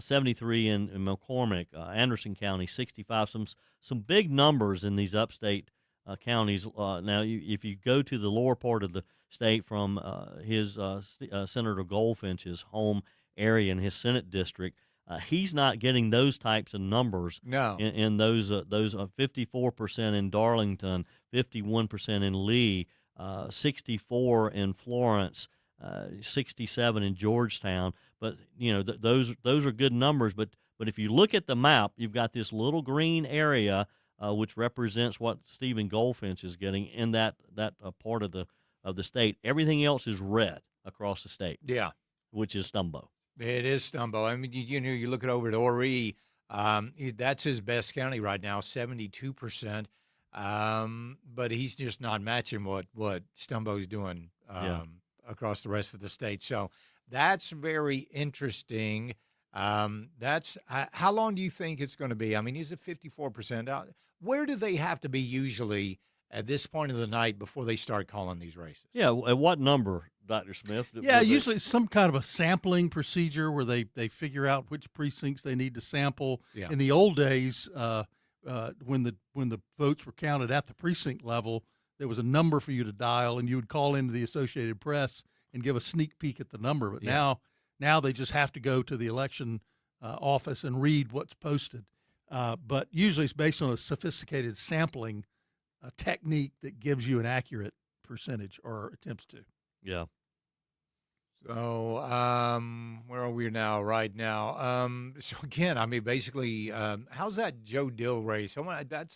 73 in McCormick. Anderson County, 65. Some big numbers in these upstate counties. Now, if you go to the lower part of the state from his Senator Goldfinch's home area in his Senate district, he's not getting those types of numbers. No. In those 54% in Darlington, 51% in Lee, 64 in Florence, 67 in Georgetown. But those are good numbers. But if you look at the map, you've got this little green area which represents what Stephen Goldfinch is getting in that part of the state. Everything else is red across the state. Yeah, which is Stumbo. It is Stumbo. I mean, you look at over at Horry, that's his best county right now, 72%. But he's just not matching what Stumbo's doing across the rest of the state. So that's very interesting. That's how long do you think it's going to be? I mean, he's at 54%. Where do they have to be usually at this point of the night before they start calling these races? Yeah, at what number, Dr. Smith? Yeah, usually it's some kind of a sampling procedure where they figure out which precincts they need to sample. Yeah. In the old days, when the votes were counted at the precinct level, there was a number for you to dial, and you would call into the Associated Press and give a sneak peek at the number. But now they just have to go to the election office and read what's posted. But usually it's based on a sophisticated sampling technique that gives you an accurate percentage or attempts to. Yeah. So where are we now? Right now. So again, I mean, basically, how's that Joe Dill race?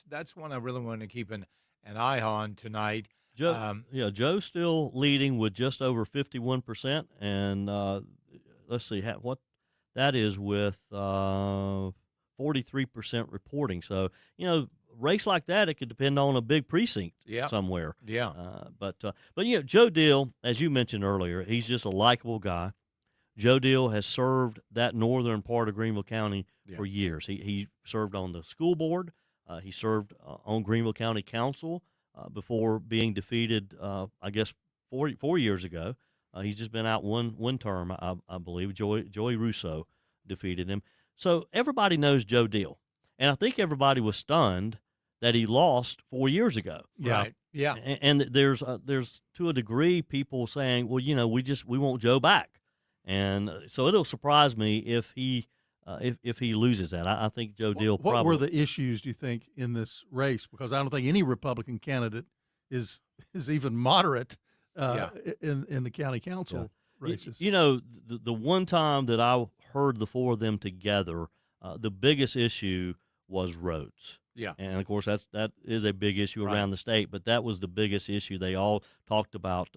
That's one I really want to keep an eye on tonight. Joe's still leading with just over 51%, and let's see what that is with 43% reporting. So race like that, it could depend on a big precinct somewhere. Yeah. But Joe Dill, as you mentioned earlier, he's just a likable guy. Joe Deal has served that northern part of Greenville County for years. He served on the school board. He served on Greenville County Council before being defeated, I guess, 4 years ago. He's just been out one term, I believe. Joey Russo defeated him. So everybody knows Joe Deal. And I think everybody was stunned that he lost 4 years ago. Right. Yeah. And there's to a degree people saying, well, we want Joe back. And so it'll surprise me if he loses that. I think Joe Deal probably. What were the issues, do you think, in this race? Because I don't think any Republican candidate is even moderate in the county council races. The one time that I heard the four of them together, the biggest issue was roads. Yeah. And, of course, that is a big issue around the state, but that was the biggest issue. They all talked about,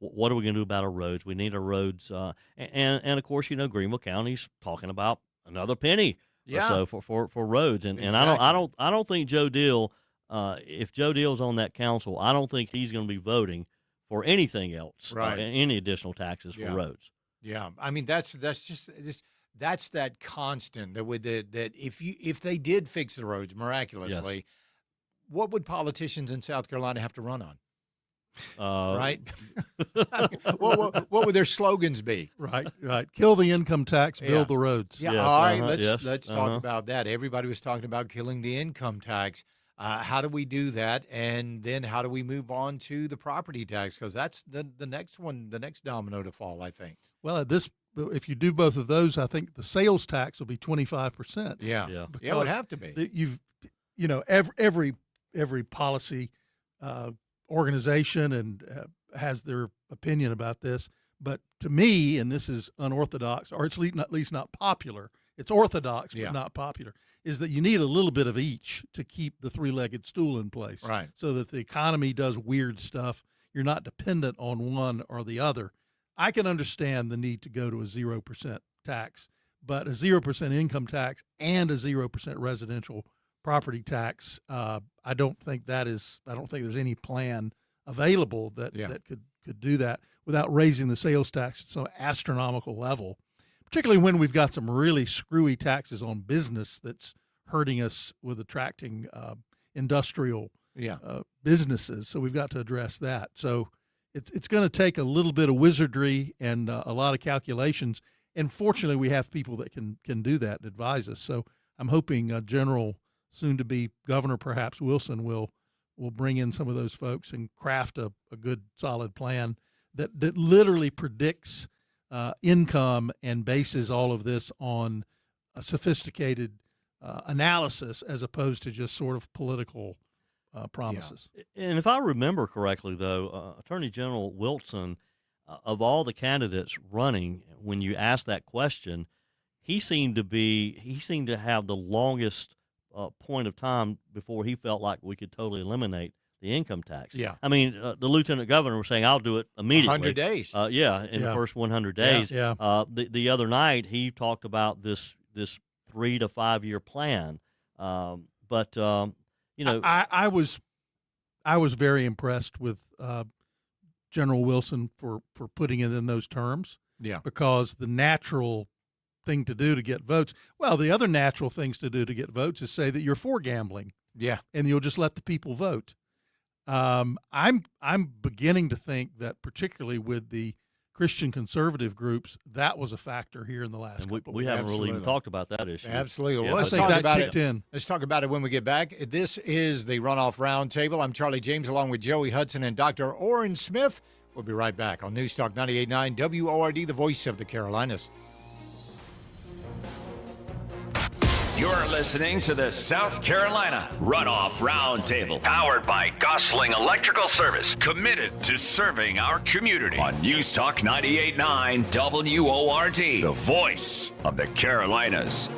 what are we going to do about our roads? We need our roads. And of course, Greenville County's talking about another penny or so for roads. And Exactly. I don't think Joe Deal, if Joe Deal's on that council, I don't think he's going to be voting for anything else, any additional taxes for roads. Yeah. I mean, that's that constant that if they did fix the roads miraculously, what would politicians in South Carolina have to run on? Right? what would their slogans be? Right. Kill the income tax, build the roads. Yeah. Yes, All right. yes, Let's talk about that. Everybody was talking about killing the income tax. How do we do that? And then how do we move on to the property tax? Because that's the next one, the next domino to fall, I think. Well, if you do both of those, I think the sales tax will be 25%. Yeah, it would have to be. Every policy organization and has their opinion about this, but to me, and this is unorthodox, or it's at least not popular. It's orthodox, but not popular. Is that you need a little bit of each to keep the three-legged stool in place, right? So that the economy does weird stuff. You're not dependent on one or the other. I can understand the need to go to a 0% tax, but a 0% income tax and a 0% residential property tax, I don't think there's any plan available that could do that without raising the sales tax at some astronomical level, particularly when we've got some really screwy taxes on business that's hurting us with attracting industrial businesses. So we've got to address that. So it's going to take a little bit of wizardry and a lot of calculations. And fortunately, we have people that can do that and advise us. So I'm hoping General, soon-to-be Governor perhaps Wilson, will bring in some of those folks and craft a good, solid plan that literally predicts income and bases all of this on a sophisticated analysis as opposed to just sort of political promises. And if I remember correctly, though, Attorney General Wilson, of all the candidates running, when you asked that question, he seemed to have the longest point of time before he felt like we could totally eliminate the income tax. Yeah. I mean, the lieutenant governor was saying, I'll do it immediately. 100 days. In the first 100 days. Yeah. The other night, he talked about this 3 to 5 year plan. I was very impressed with General Wilson for putting it in those terms. Yeah. Because the natural thing to do to get votes, the other natural things to do to get votes is say that you're for gambling. Yeah. And you'll just let the people vote. I'm beginning to think that particularly with the Christian conservative groups, that was a factor here in the last couple of weeks. We haven't really even talked about that issue. Absolutely. Yeah, Well, let's talk about it. In. Let's talk about it when we get back. This is the Runoff Roundtable. I'm Charlie James along with Joey Hudson and Dr. Orrin Smith. We'll be right back on News Talk 98.9 WORD, the voice of the Carolinas. You're listening to the South Carolina Runoff Roundtable, powered by Gosling Electrical Service, committed to serving our community on News Talk 98.9 WORD, the voice of the Carolinas.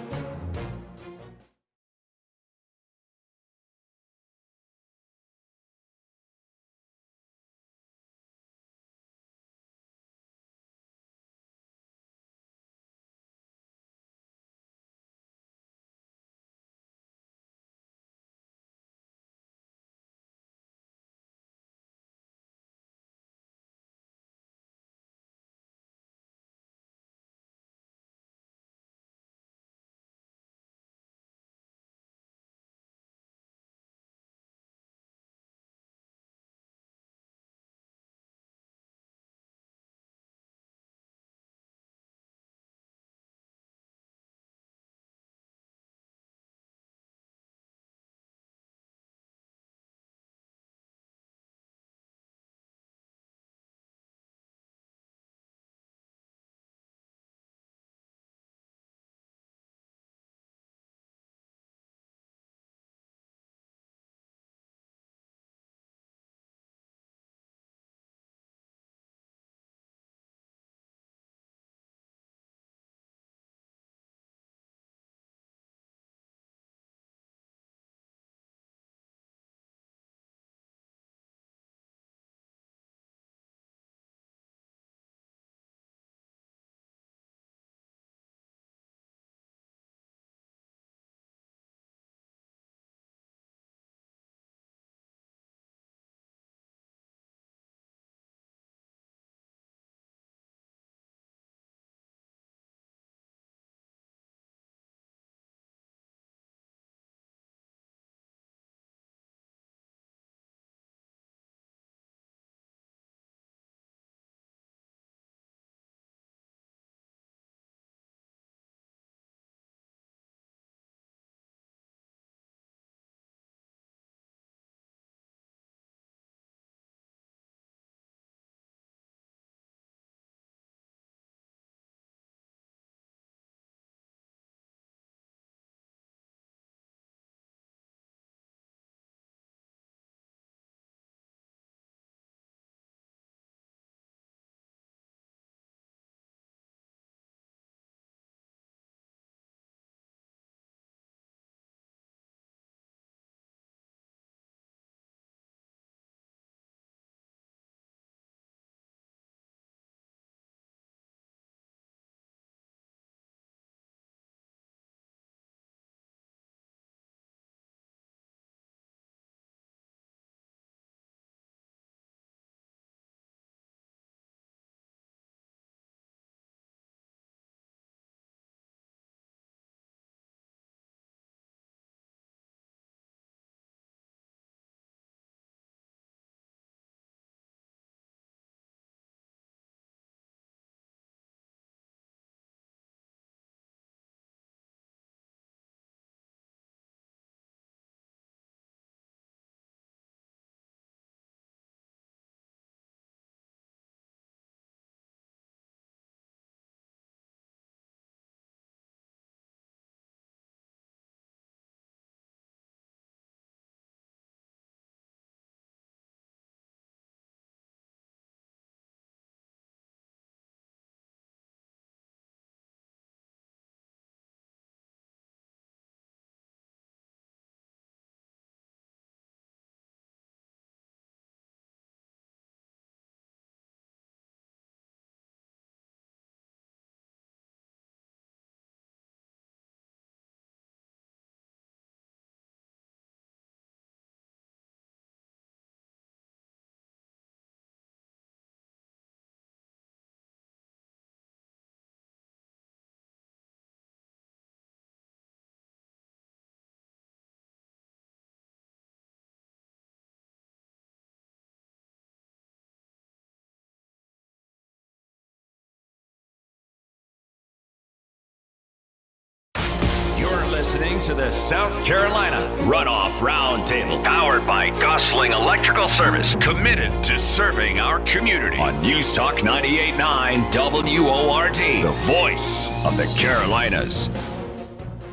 listening to the South Carolina Runoff Roundtable, powered by Gosling Electrical Service, committed to serving our community on News Talk 98.9 WORT, the voice of the Carolinas.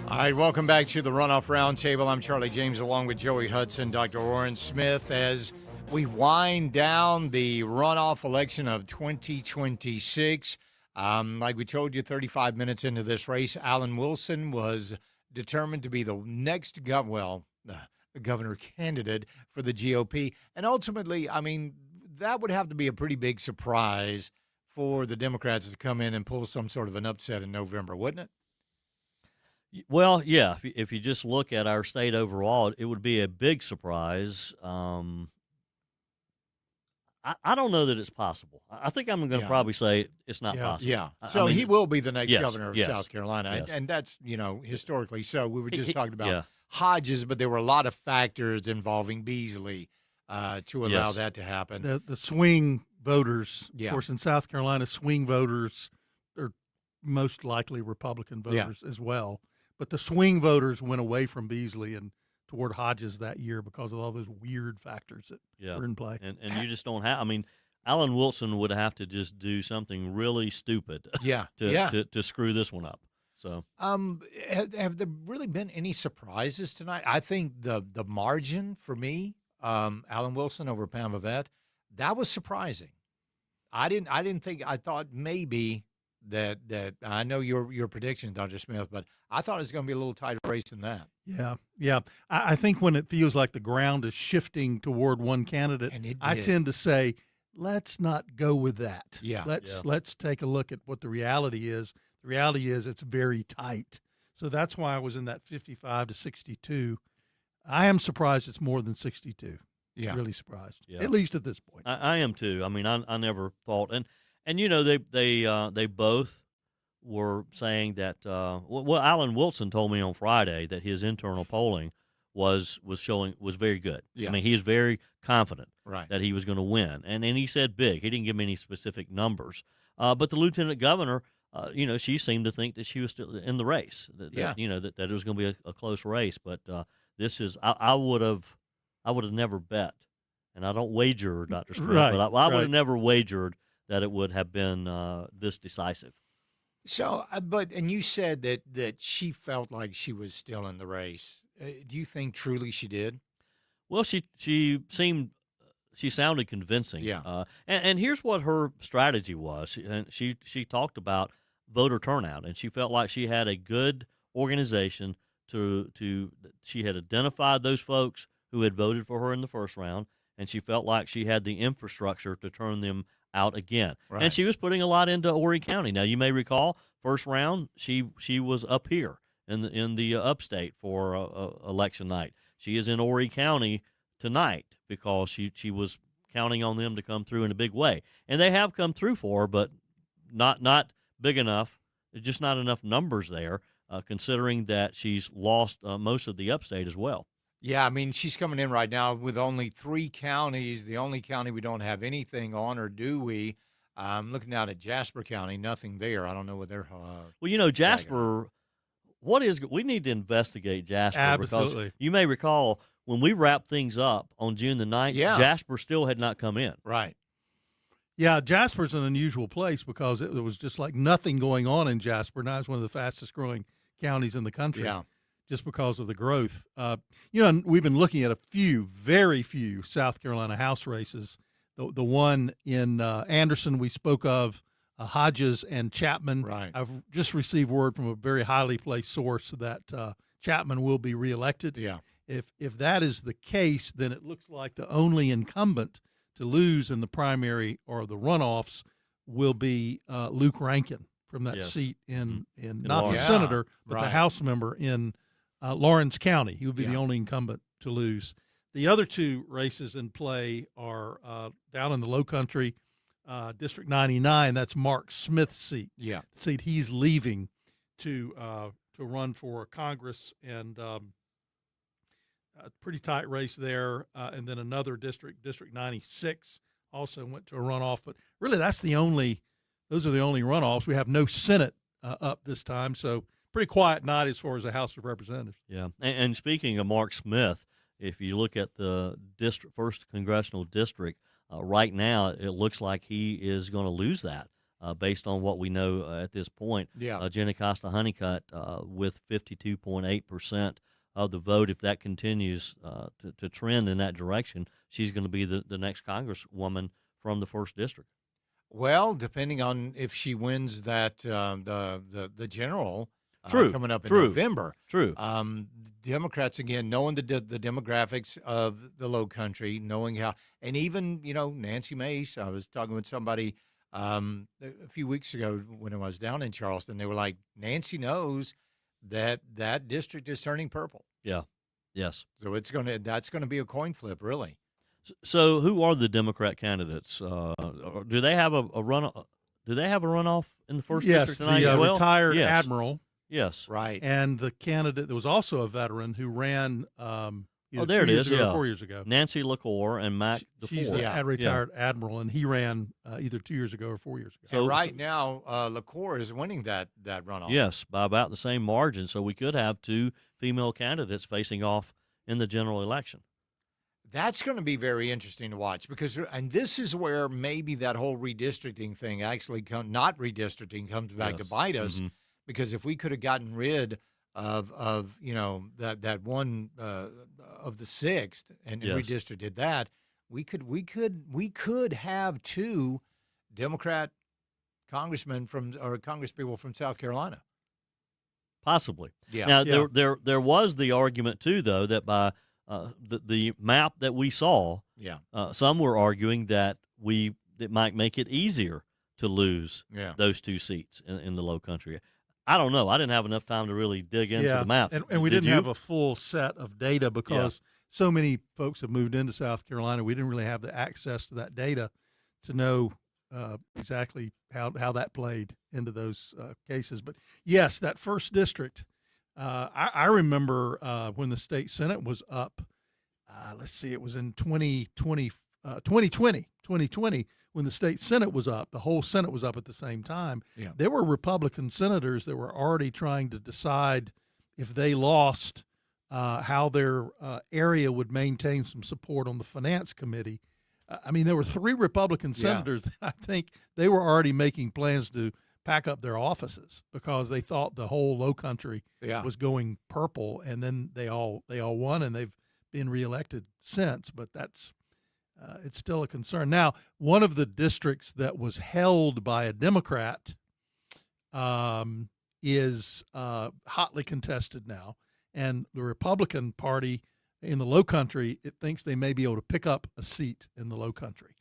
All right, welcome back to the Runoff Roundtable. I'm Charlie James along with Joey Hudson, Dr. Warren Smith, as we wind down the runoff election of 2026. Like we told you, 35 minutes into this race, Alan Wilson was determined to be the next governor candidate for the GOP. And ultimately, I mean, that would have to be a pretty big surprise for the Democrats to come in and pull some sort of an upset in November, wouldn't it? Well, yeah. If you just look at our state overall, it would be a big surprise. I don't know that it's possible. I think I'm going to probably say it's not possible. Yeah. So he will be the next governor of yes, South Carolina. yes. And that's, historically so. We were just talking about Hodges, but there were a lot of factors involving Beasley to allow that to happen. The swing voters, Yeah. of course, in South Carolina, swing voters are most likely Republican voters as well. But the swing voters went away from Beasley and toward Hodges that year because of all those weird factors that were in play. And you just don't have – I mean, Alan Wilson would have to just do something really stupid to screw this one up. So, have there really been any surprises tonight? I think the margin for me, Alan Wilson over Pam Vivette, that was surprising. I thought maybe that I know your predictions, Dr. Smith, but I thought it was going to be a little tighter race than that. Yeah. I think when it feels like the ground is shifting toward one candidate, I tend to say, let's not go with that. Yeah. Let's take a look at what the reality is. The reality is it's very tight. So that's why I was in that 55 to 62. I am surprised it's more than 62. Yeah. Really surprised, at least at this point. I am too. I mean, I never thought – and they both were saying that well, Alan Wilson told me on Friday that his internal polling was very good. Yeah. I mean, he is very confident Right. that he was going to win, and he said big. He didn't give me any specific numbers, but the lieutenant governor, she seemed to think that she was still in the race. That it was going to be a close race. But this is I would have never bet, and I don't wager, Dr. Smith, but I would have never wagered that it would have been this decisive. So, and you said that she felt like she was still in the race. Do you think truly she did? Well, she sounded convincing. Yeah. And here's what her strategy was. She talked about voter turnout, and she felt like she had a good organization she had identified those folks who had voted for her in the first round, and she felt like she had the infrastructure to turn them out again. Right. And she was putting a lot into Horry County. Now, you may recall, first round, she was up here in the upstate for election night. She is in Horry County tonight because she was counting on them to come through in a big way. And they have come through for her, but not big enough. There's just not enough numbers there, considering that she's lost most of the upstate as well. Yeah, I mean, she's coming in right now with only 3 counties. The only county we don't have anything on, or do we? I'm looking out at Jasper County, nothing there. I don't know what they're well, Jasper, we need to investigate Jasper. Absolutely. Because you may recall when we wrapped things up on June the 9th, Jasper still had not come in. Right. Yeah, Jasper's an unusual place because it was just like nothing going on in Jasper. Now it's one of the fastest growing counties in the country. Yeah. Just because of the growth. We've been looking at very few South Carolina House races. The one in Anderson we spoke of, Hodges and Chapman. Right. I've just received word from a very highly placed source that Chapman will be reelected. Yeah. If that is the case, then it looks like the only incumbent to lose in the primary or the runoffs will be Luke Rankin from that seat in not Lawrence. the senator, but Right. the House member in Lawrence County. He would be the only incumbent to lose. The other 2 races in play are down in the Low Country, District 99. That's Mark Smith's seat. Yeah. The seat he's leaving to run for Congress, and a pretty tight race there. And then another district, District 96, also went to a runoff. But really, those are the only runoffs. We have no Senate up this time, so pretty quiet night as far as the House of Representatives. Yeah, and speaking of Mark Smith, if you look at the first congressional district, right now it looks like he is going to lose that based on what we know at this point. Yeah. Jenny Costa-Honeycutt with 52.8% of the vote. If that continues to trend in that direction, she's going to be the next Congresswoman from the first district. Well, depending on if she wins that the general coming up in November. True. Democrats, again, knowing the demographics of the Low Country, knowing how, and even, Nancy Mace, I was talking with somebody a few weeks ago when I was down in Charleston. They were like, Nancy knows that district is turning purple. Yeah. Yes. So that's going to be a coin flip, really. So who are the Democrat candidates? Do they have a runoff? Do they have a runoff in the first district tonight as well? Retired admiral. Yes. Right. And the candidate, there was also a veteran who ran there it is. 4 years ago. Nancy LaCour and Mac DeFore. She's a retired admiral, and he ran either 2 years ago or 4 years ago. So right now, LaCour is winning that runoff. Yes, by about the same margin. So we could have two female candidates facing off in the general election. That's going to be very interesting to watch and this is where maybe that whole redistricting thing actually not redistricting comes back to bite us. Mm-hmm. Because if we could have gotten rid of that one of the 6th and redistricted that, we could have two Democrat congressmen or congresspeople from South Carolina. Possibly. Yeah. Now there was the argument too, though, that by the map that we saw, some were arguing that it might make it easier to lose those two seats in the Low Country. I don't know. I didn't have enough time to really dig into the map. And we didn't have a full set of data because so many folks have moved into South Carolina. We didn't really have the access to that data to know exactly how that played into those cases. But, yes, that first district, I remember when the state Senate was up, it was in 2020, when the state Senate was up, the whole Senate was up at the same time. Yeah. There were Republican senators that were already trying to decide if they lost how their area would maintain some support on the Finance Committee. There were 3 Republican senators that I think they were already making plans to pack up their offices because they thought the whole Low Country was going purple, and then they all won, and they've been reelected since. But that's it's still a concern. Now, one of the districts that was held by a Democrat is hotly contested now, and the Republican Party in the Low Country, it thinks they may be able to pick up a seat in the Low Country.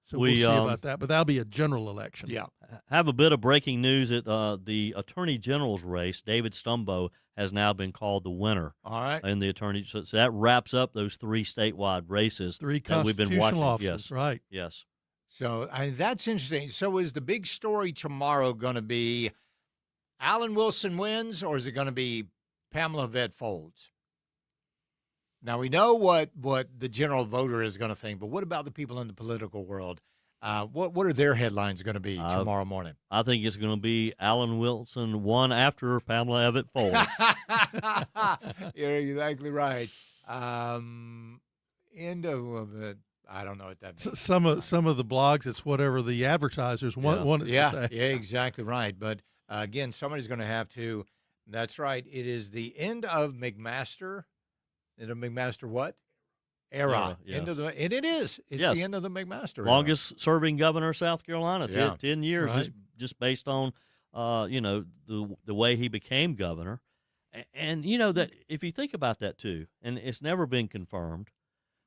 So we'll see about that, but that'll be a general election. Yeah. Have a bit of breaking news at the Attorney General's race. David Stumbo has now been called the winner. All right. In the Attorney, so that wraps up those 3 statewide races. 3 that we've been watching. Offices, right? Yes. So that's interesting. So is the big story tomorrow going to be Alan Wilson wins, or is it going to be Pamela Vett folds? Now, we know what the general voter is going to think, but what about the people in the political world? What are their headlines going to be tomorrow morning? I think it's going to be Alan Wilson won after Pamela Evett folds. You're exactly right. End of it. I don't know what that means. Some of the blogs, it's whatever the advertisers want it to say. Yeah, exactly right. But, again, somebody's going to have to – that's right. It is the end of McMaster. End of McMaster what? Era. Yes. End of the, and it is. It's the end of the McMaster era. Longest serving governor of South Carolina, 10 years, right. just based on the way he became governor. And that if you think about that too, and it's never been confirmed,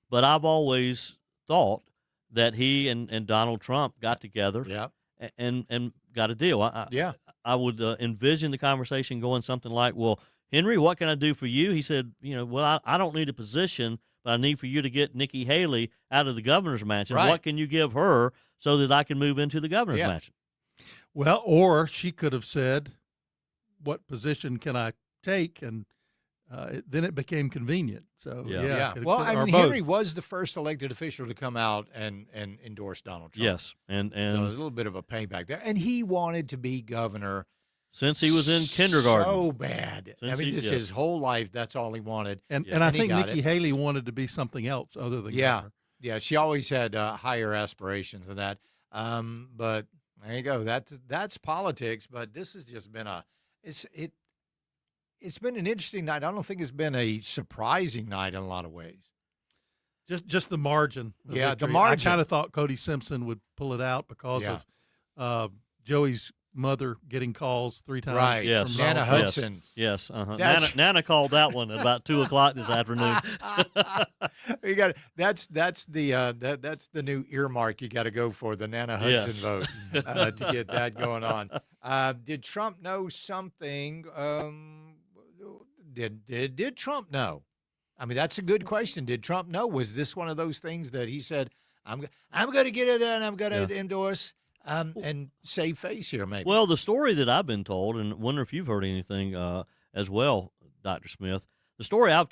but I've always thought that he and Donald Trump got together and got a deal. I would envision the conversation going something like, well, Henry, what can I do for you? He said, well, I don't need a position, but I need for you to get Nikki Haley out of the governor's mansion. Right. What can you give her so that I can move into the governor's mansion? Well, or she could have said, what position can I take? And then it became convenient. So, Well, Henry was the first elected official to come out and endorse Donald Trump. Yes. And so it was a little bit of a payback there. And he wanted to be governor Since he was in kindergarten. So bad. Just his whole life, that's all he wanted. And I think Nikki Haley wanted to be something else other than governor. Yeah, she always had higher aspirations than that. But there you go. That's politics. But this has just been it's been an interesting night. I don't think it's been a surprising night in a lot of ways. Just the margin. Yeah, victory. the margin. I kind of thought Cody Simpson would pull it out because of Joey's mother getting calls 3 times. Right. Yes. From Nana Hudson. Yes. Nana called that one at about 2:00 this afternoon. You got that's the new earmark you got to go for, the Nana Hudson vote to get that going on. Did Trump know something? Did Trump know? I mean, that's a good question. Did Trump know? Was this one of those things that he said, I'm going to get it and I'm going to endorse and save face here, maybe? Well, the story that I've been told, and wonder if you've heard anything as well, Dr. Smith, the story I've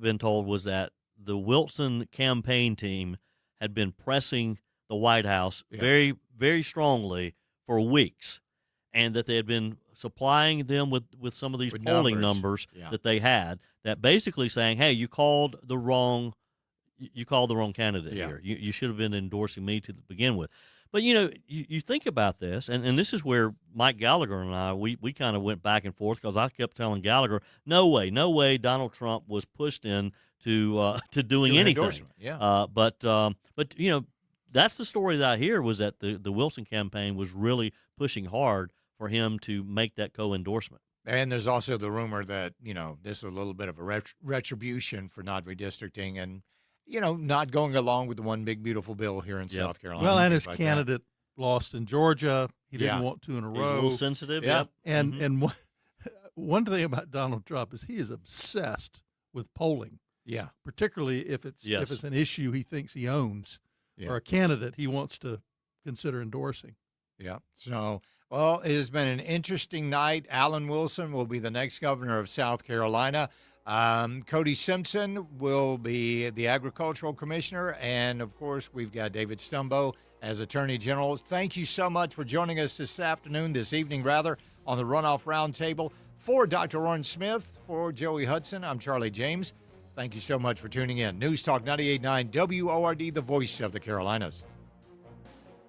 been told was that the Wilson campaign team had been pressing the White House very, very strongly for weeks, and that they had been supplying them with some of these polling numbers that they had, that basically saying, hey, you called the wrong candidate here. You should have been endorsing me to begin with. But, you think about this, and this is where Mike Gallagher and I, we kind of went back and forth, because I kept telling Gallagher, no way Donald Trump was pushed in to doing anything. But that's the story that I hear, was that the Wilson campaign was really pushing hard for him to make that co-endorsement. And there's also the rumor that, this is a little bit of a retribution for not redistricting and, not going along with the one big, beautiful bill here in South Carolina. Well, and his candidate lost in Georgia. He didn't want to in a row. He's a little sensitive. Yep. And one thing about Donald Trump is he is obsessed with polling. Yeah. Particularly if it's an issue he thinks he owns or a candidate he wants to consider endorsing. Yeah. So, well, it has been an interesting night. Alan Wilson will be the next governor of South Carolina. Cody Simpson will be the agricultural commissioner. And, of course, we've got David Stumbo as Attorney General. Thank you so much for joining us this evening, on the Runoff Roundtable. For Dr. Warren Smith, for Joey Hudson, I'm Charlie James. Thank you so much for tuning in. News Talk 98.9 WORD, the voice of the Carolinas.